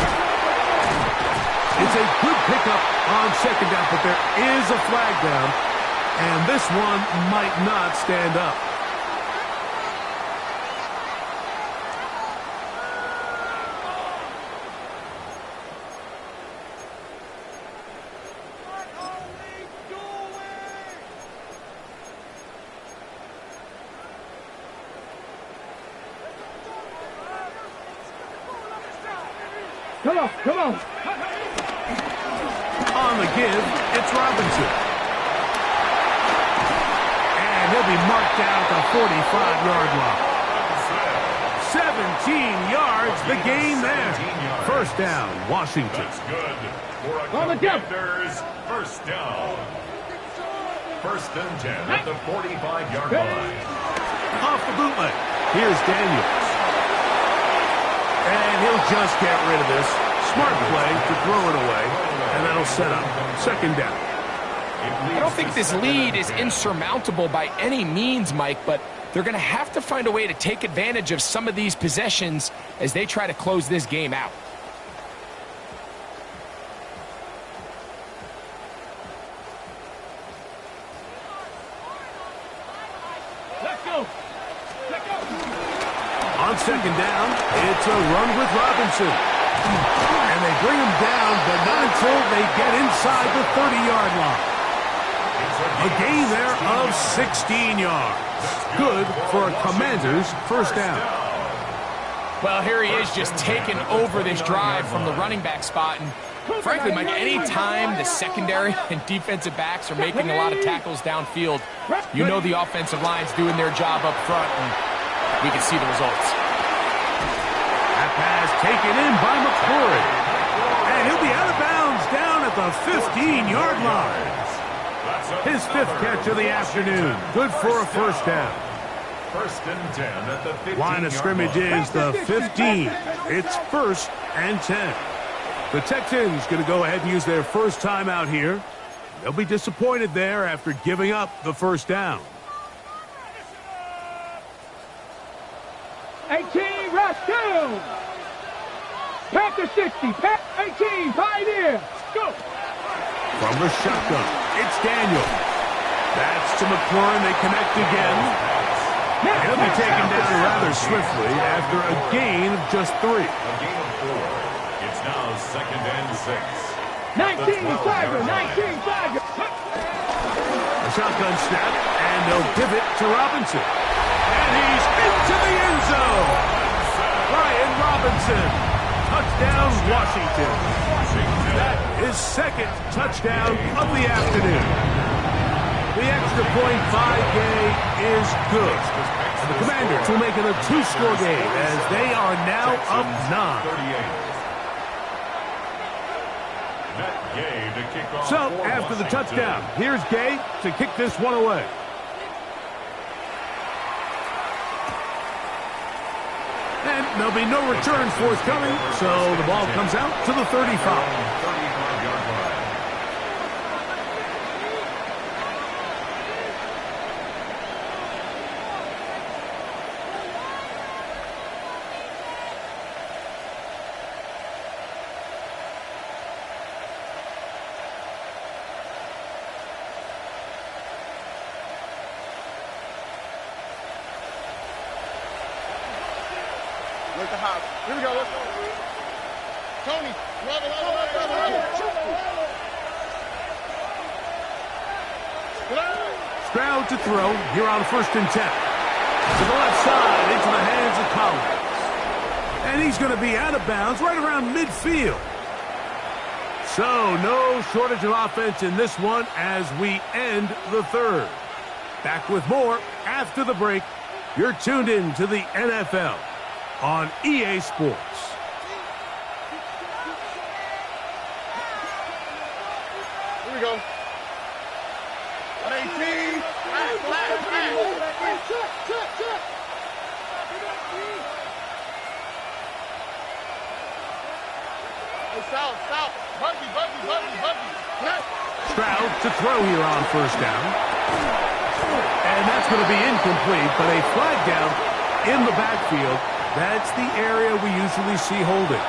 It's a good pickup on 2nd down, but there is a flag down, and this one might not stand up. Come on. On the give, it's Robinson. And he'll be marked down at the 45-yard line. 17 yards, the gain there. 1st down, Washington. That's good for a Commanders 1st down. 1st and 10 at the 45-yard line. Off the bootleg, here's Daniels. And he'll just get rid of this. Smart play to throw it away, and that'll set up 2nd down. I don't think this lead is insurmountable by any means, Mike, but they're going to have to find a way to take advantage of some of these possessions as they try to close this game out. On 2nd down, it's a run with Robinson. And they bring him down, but not until they get inside the 30-yard line. A gain there of 16 yards. Good for a Commanders 1st down. Well, here he is just taking over this drive from the running back spot. And frankly, Mike, any time the secondary and defensive backs are making a lot of tackles downfield, you know the offensive line's doing their job up front, and we can see the results. That pass taken in by McCory. And he'll be out of bounds down at the 15-yard line. His 5th catch of the afternoon. Good for a 1st down. 1st and 10 at the 15-yard line of scrimmage is the 15. It's 1st and 10. The Texans going to go ahead and use their 1st timeout here. They'll be disappointed there after giving up the 1st down. 18, rush 2. Panther 60, 18, Pioneer. Go. From the shotgun, it's Daniel. That's to McLaurin. They connect again. He'll be taken down rather swiftly after a gain of just 3. A gain of 4. It's now 2nd and 6. 19, Tiger, 19, Tiger. A shotgun snap, and they'll give it to Robinson. And he's into the end zone. Brian Robinson. Touchdown, Washington. That is 2nd touchdown of the afternoon. The extra point by Gay is good. And the Commanders will make it a 2-score game as they are now up 9. Gay to kick off. So, after the touchdown, here's Gay to kick this one away. And there'll be no return forthcoming, so the ball comes out to the 35. 35-yard line. Look the hop. Here we go. Let's go. Tony. Love it, love it, love it, love it. Stroud to throw here on 1st and 10. To the left side into the hands of Collins. And he's going to be out of bounds right around midfield. So no shortage of offense in this one as we end the third. Back with more after the break. You're tuned in to the NFL on EA Sports. Here we go. 18. Hey, South. Buggy. Stroud to throw here on 1st down. And that's going to be incomplete, but a flag down in the backfield. That's the area we usually see holding.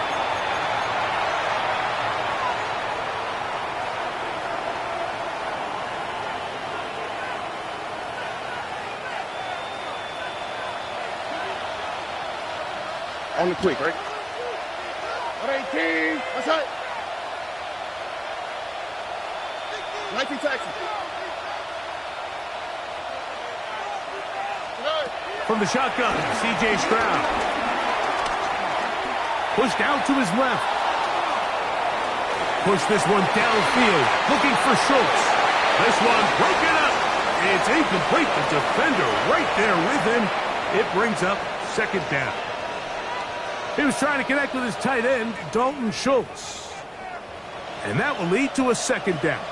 On the quick, right? 18. That's right. 19 Texas. From the shotgun, C.J. Stroud. Pushed out to his left. Push this one downfield, looking for Schultz. This one broken up. It's incomplete. The defender right there with him. It brings up 2nd down. He was trying to connect with his tight end, Dalton Schultz. And that will lead to a 2nd down.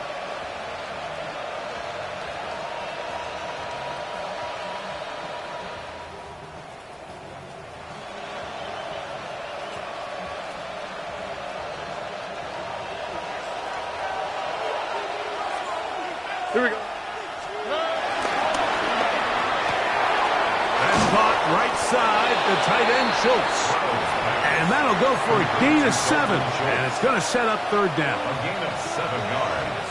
Here we go. That's caught right side, the tight end Schultz. And that'll go for a gain of 7. And it's going to set up 3rd down. A gain of 7 yards.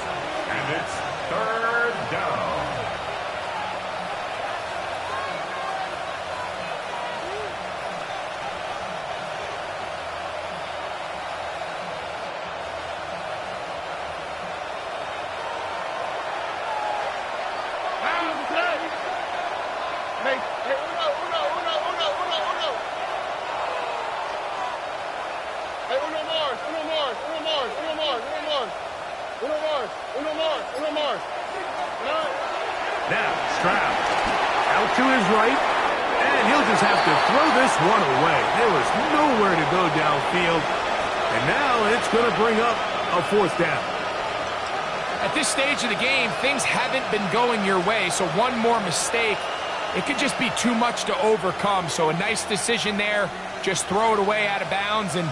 And it's 3rd down. Now, Stroud out to his right, and he'll just have to throw this one away. There was nowhere to go downfield, and now it's going to bring up a 4th down. At this stage of the game, things haven't been going your way, so one more mistake, it could just be too much to overcome. So a nice decision there. Just throw it away out of bounds and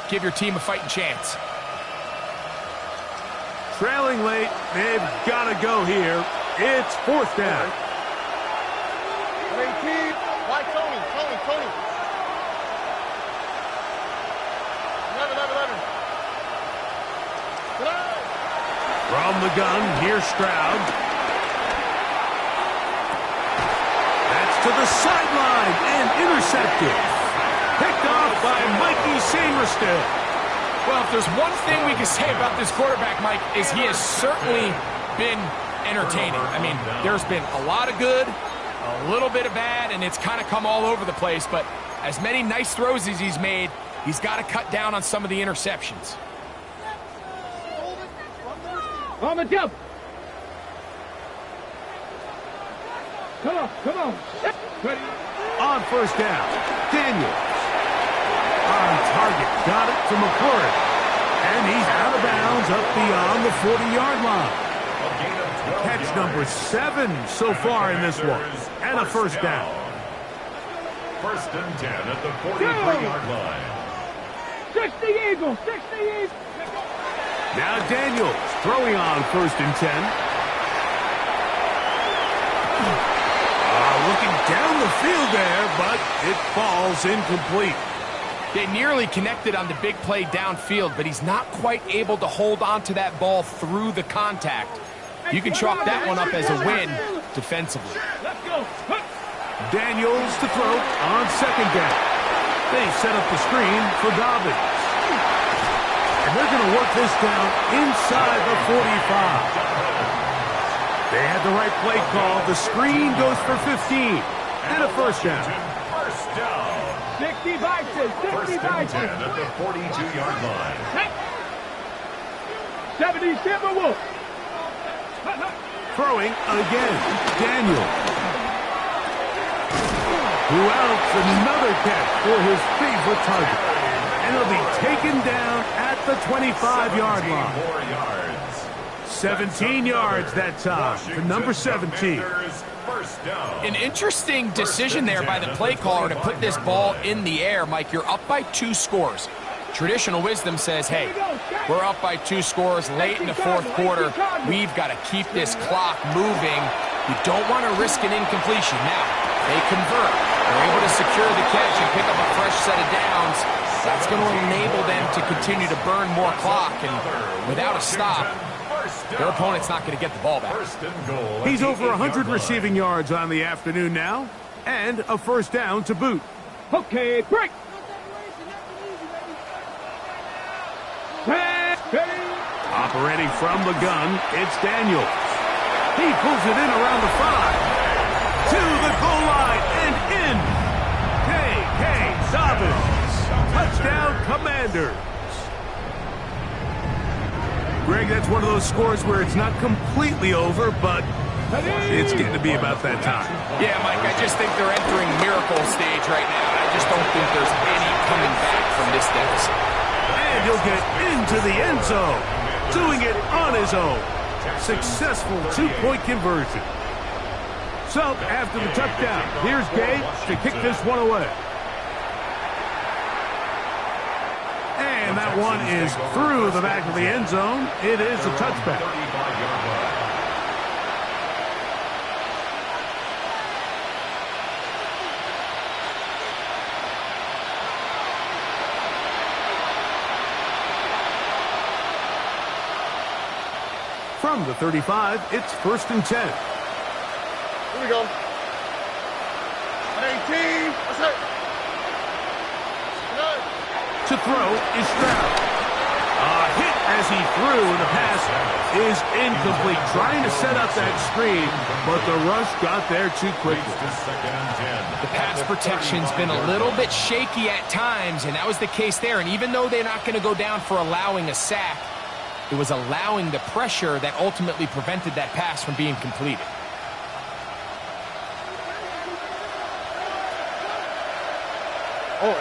give your team a fighting chance. Trailing late, they've got to go here. It's 4th down. 18. Why Tony? 11. From the gun, here's Stroud. That's to the sideline and intercepted. Picked off by Mikey Samerstill. Well, if there's one thing we can say about this quarterback, Mike, is he has certainly been entertaining. I mean, there's been a lot of good, a little bit of bad, and it's kind of come all over the place. But as many nice throws as he's made, he's got to cut down on some of the interceptions. On the jump. Come on. Ready. On 1st down, Daniels. On target, got it to McClure. And he's out of bounds up beyond the 40-yard line. Catch number 7 so far in this one. And a first down. First and 10 at the 43-yard line. 60 Eagles, 60 Eagles. Now Daniels throwing on first and 10. Looking down the field there, but it falls incomplete. They nearly connected on the big play downfield, but he's not quite able to hold on to that ball through the contact. You can chalk that one up as a win defensively. Let's go. Daniels to throw on second down. They set up the screen for Dobbins. And they're going to work this down inside the 45. They had the right play call. The screen goes for 15. And a first down. First down. 65, 65. First and 10 at the 42-yard line. 70 Timberwolves. Throwing again. Daniel. Who else? Another catch for his favorite target. And he'll be taken down at the 25-yard line. 17 yards that time for number 17. An interesting decision there by the play caller to put this ball in the air. Mike, you're up by 2 scores. Traditional wisdom says, hey, we're up by 2 scores late in the fourth quarter. We've got to keep this clock moving. You don't want to risk an incompletion. Now, they convert. They're able to secure the catch and pick up a fresh set of downs. That's going to enable them to continue to burn more clock. And without a stop, their opponent's not going to get the ball back. He's over 100 receiving yards on the afternoon now, and a first down to boot. Okay, break. Operating from the gun, it's Daniels. He pulls it in around the 5. To the goal line and in. K.K. Dobbins. Touchdown, Commanders. Greg, that's one of those scores where it's not completely over, but it's getting to be about that time. Yeah, Mike, I just think they're entering miracle stage right now. I just don't think there's any coming back from this deficit. And he'll get into the end zone, doing it on his own. Successful 2-point conversion. So, after the touchdown, here's Gabe to kick this one away. And that one is through the back of the end zone. It is a touchback. From the 35, it's first and 10. Here we go. 18. That's it. To throw is Stroud. A hit as he threw, and the pass is incomplete. Trying to set up that screen, but the rush got there too quickly. The pass protection's been a little bit shaky at times, and that was the case there. And even though they're not going to go down for allowing a sack, it was allowing the pressure that ultimately prevented that pass from being completed. Oh,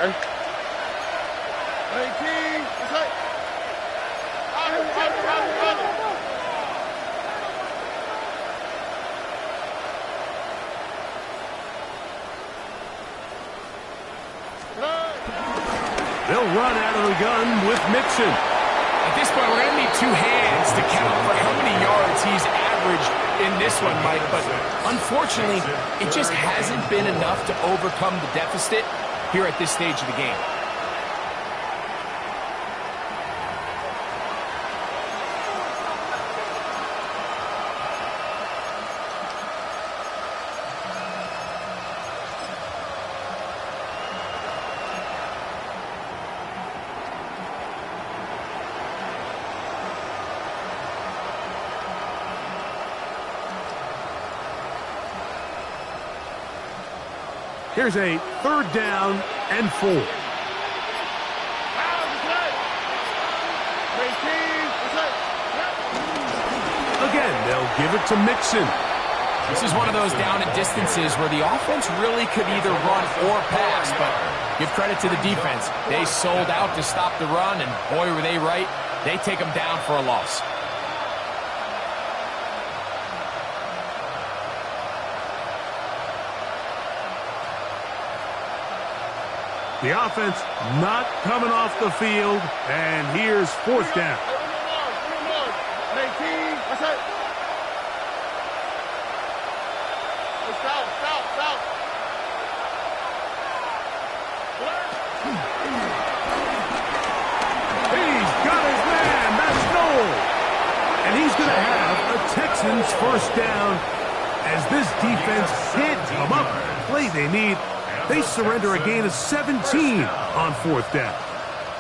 18. That's it. They'll run out of the gun with Mixon. At this point, we're going to need 2 hands to count for how many yards he's averaged in this one, Mike. But unfortunately, it just hasn't been enough to overcome the deficit here at this stage of the game. Here's a third down and 4. Again, they'll give it to Mixon. This is one of those down and distances where the offense really could either run or pass, but give credit to the defense. They sold out to stop the run, and boy, were they right. They take him down for a loss. The offense not coming off the field, and here's fourth down. He's got his man. That's Noel. And he's going to have a Texans first down as this defense can't come up with the play they need. They surrender a gain of 17 on fourth down.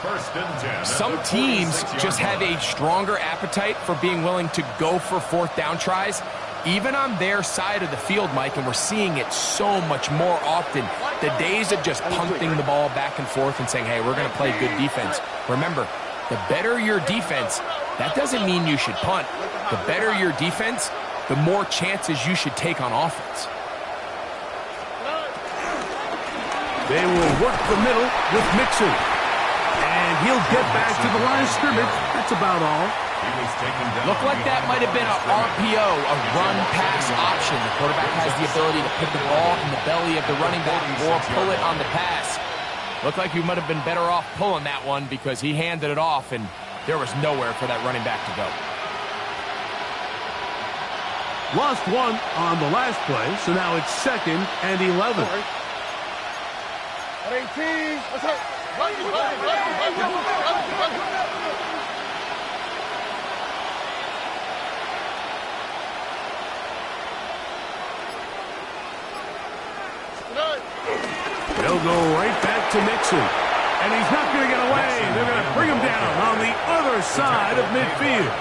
First and 10. Some teams just have a stronger appetite for being willing to go for fourth down tries, even on their side of the field, Mike, and we're seeing it so much more often. The days of just punting the ball back and forth and saying, hey, we're going to play good defense. Remember, the better your defense, that doesn't mean you should punt. The better your defense, the more chances you should take on offense. They will work the middle with Mixon. And he'll get back to the line of scrimmage. That's about all. Looked like that might have been a RPO, a run-pass option. The quarterback has the ability to put the ball in the belly of the running back or pull it on the pass. Looked like you might have been better off pulling that one because he handed it off, and there was nowhere for that running back to go. Lost one on the last play, so now it's 2nd and 11. 18. Let's go. They'll go right back to Mixon. And he's not going to get away. They're going to bring him down on the other side of midfield.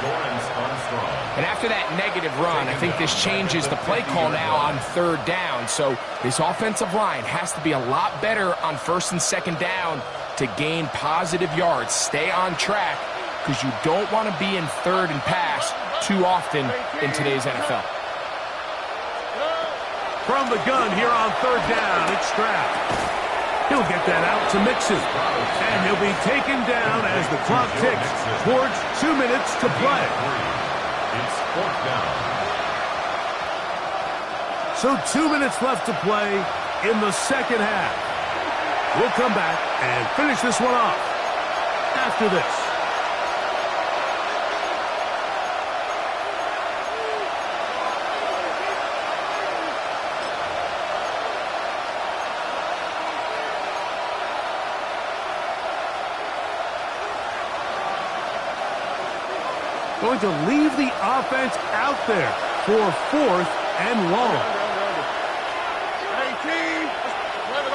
And after that negative run, I think this changes the play call now on third down. So this offensive line has to be a lot better on first and second down to gain positive yards. Stay on track because you don't want to be in third and pass too often in today's NFL. From the gun here on third down, it's Stroud. He'll get that out to Mixon. And he'll be taken down as the clock ticks towards 2 minutes to play. It's fourth down. So 2 minutes left to play in the second half. We'll come back and finish this one off after this. Going to leave the offense out there for fourth and long. 18. 11.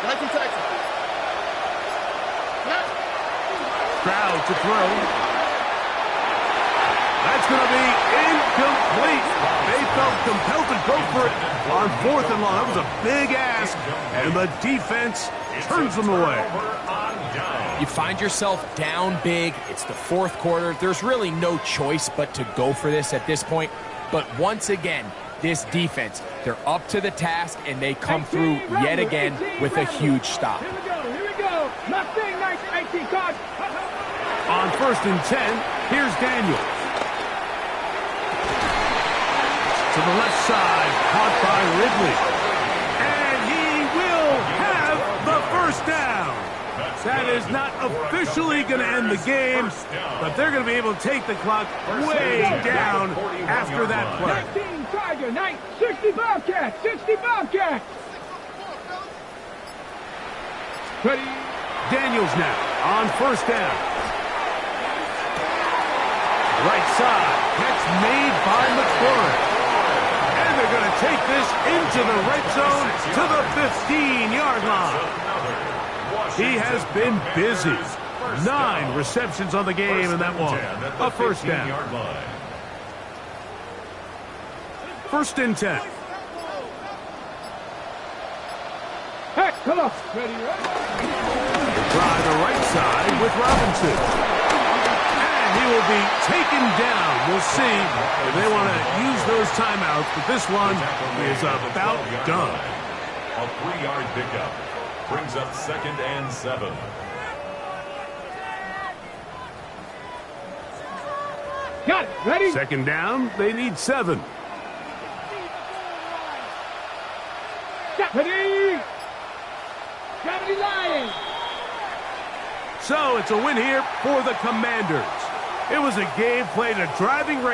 19 Texas. Stroud to throw. That's going to be incomplete. They felt compelled to go for it on fourth and long. That was a big ask, and the defense turns them away. You find yourself down big. It's the fourth quarter. There's really no choice but to go for this at this point. But once again, this defense, they're up to the task, and they come through yet again with a huge stop. Here we go. Nothing, 19 cards. On first and 10, here's Daniel. To the left side, caught by Ridley. And he will have the first down. That is not officially going to end the game, but they're going to be able to take the clock way down after that play. 19 Tiger, 60 Bobcats, 60 Bobcats. Ready? Daniels now on first down. Right side, catch made by McLaurin. And they're going to take this into the red zone to the 15-yard line. He has been busy. 9 receptions on the game, and that one a first down. First and 10. Hey, come on. Ready? Try the right side with Robinson. And he will be taken down. We'll see if they want to use those timeouts, but this one is about done. A 3-yard pickup. Brings up 2nd and 7. Got it. Ready? Second down, they need 7. Ready? 70 Lions. So it's a win here for the Commanders. It was a game played at a driving range.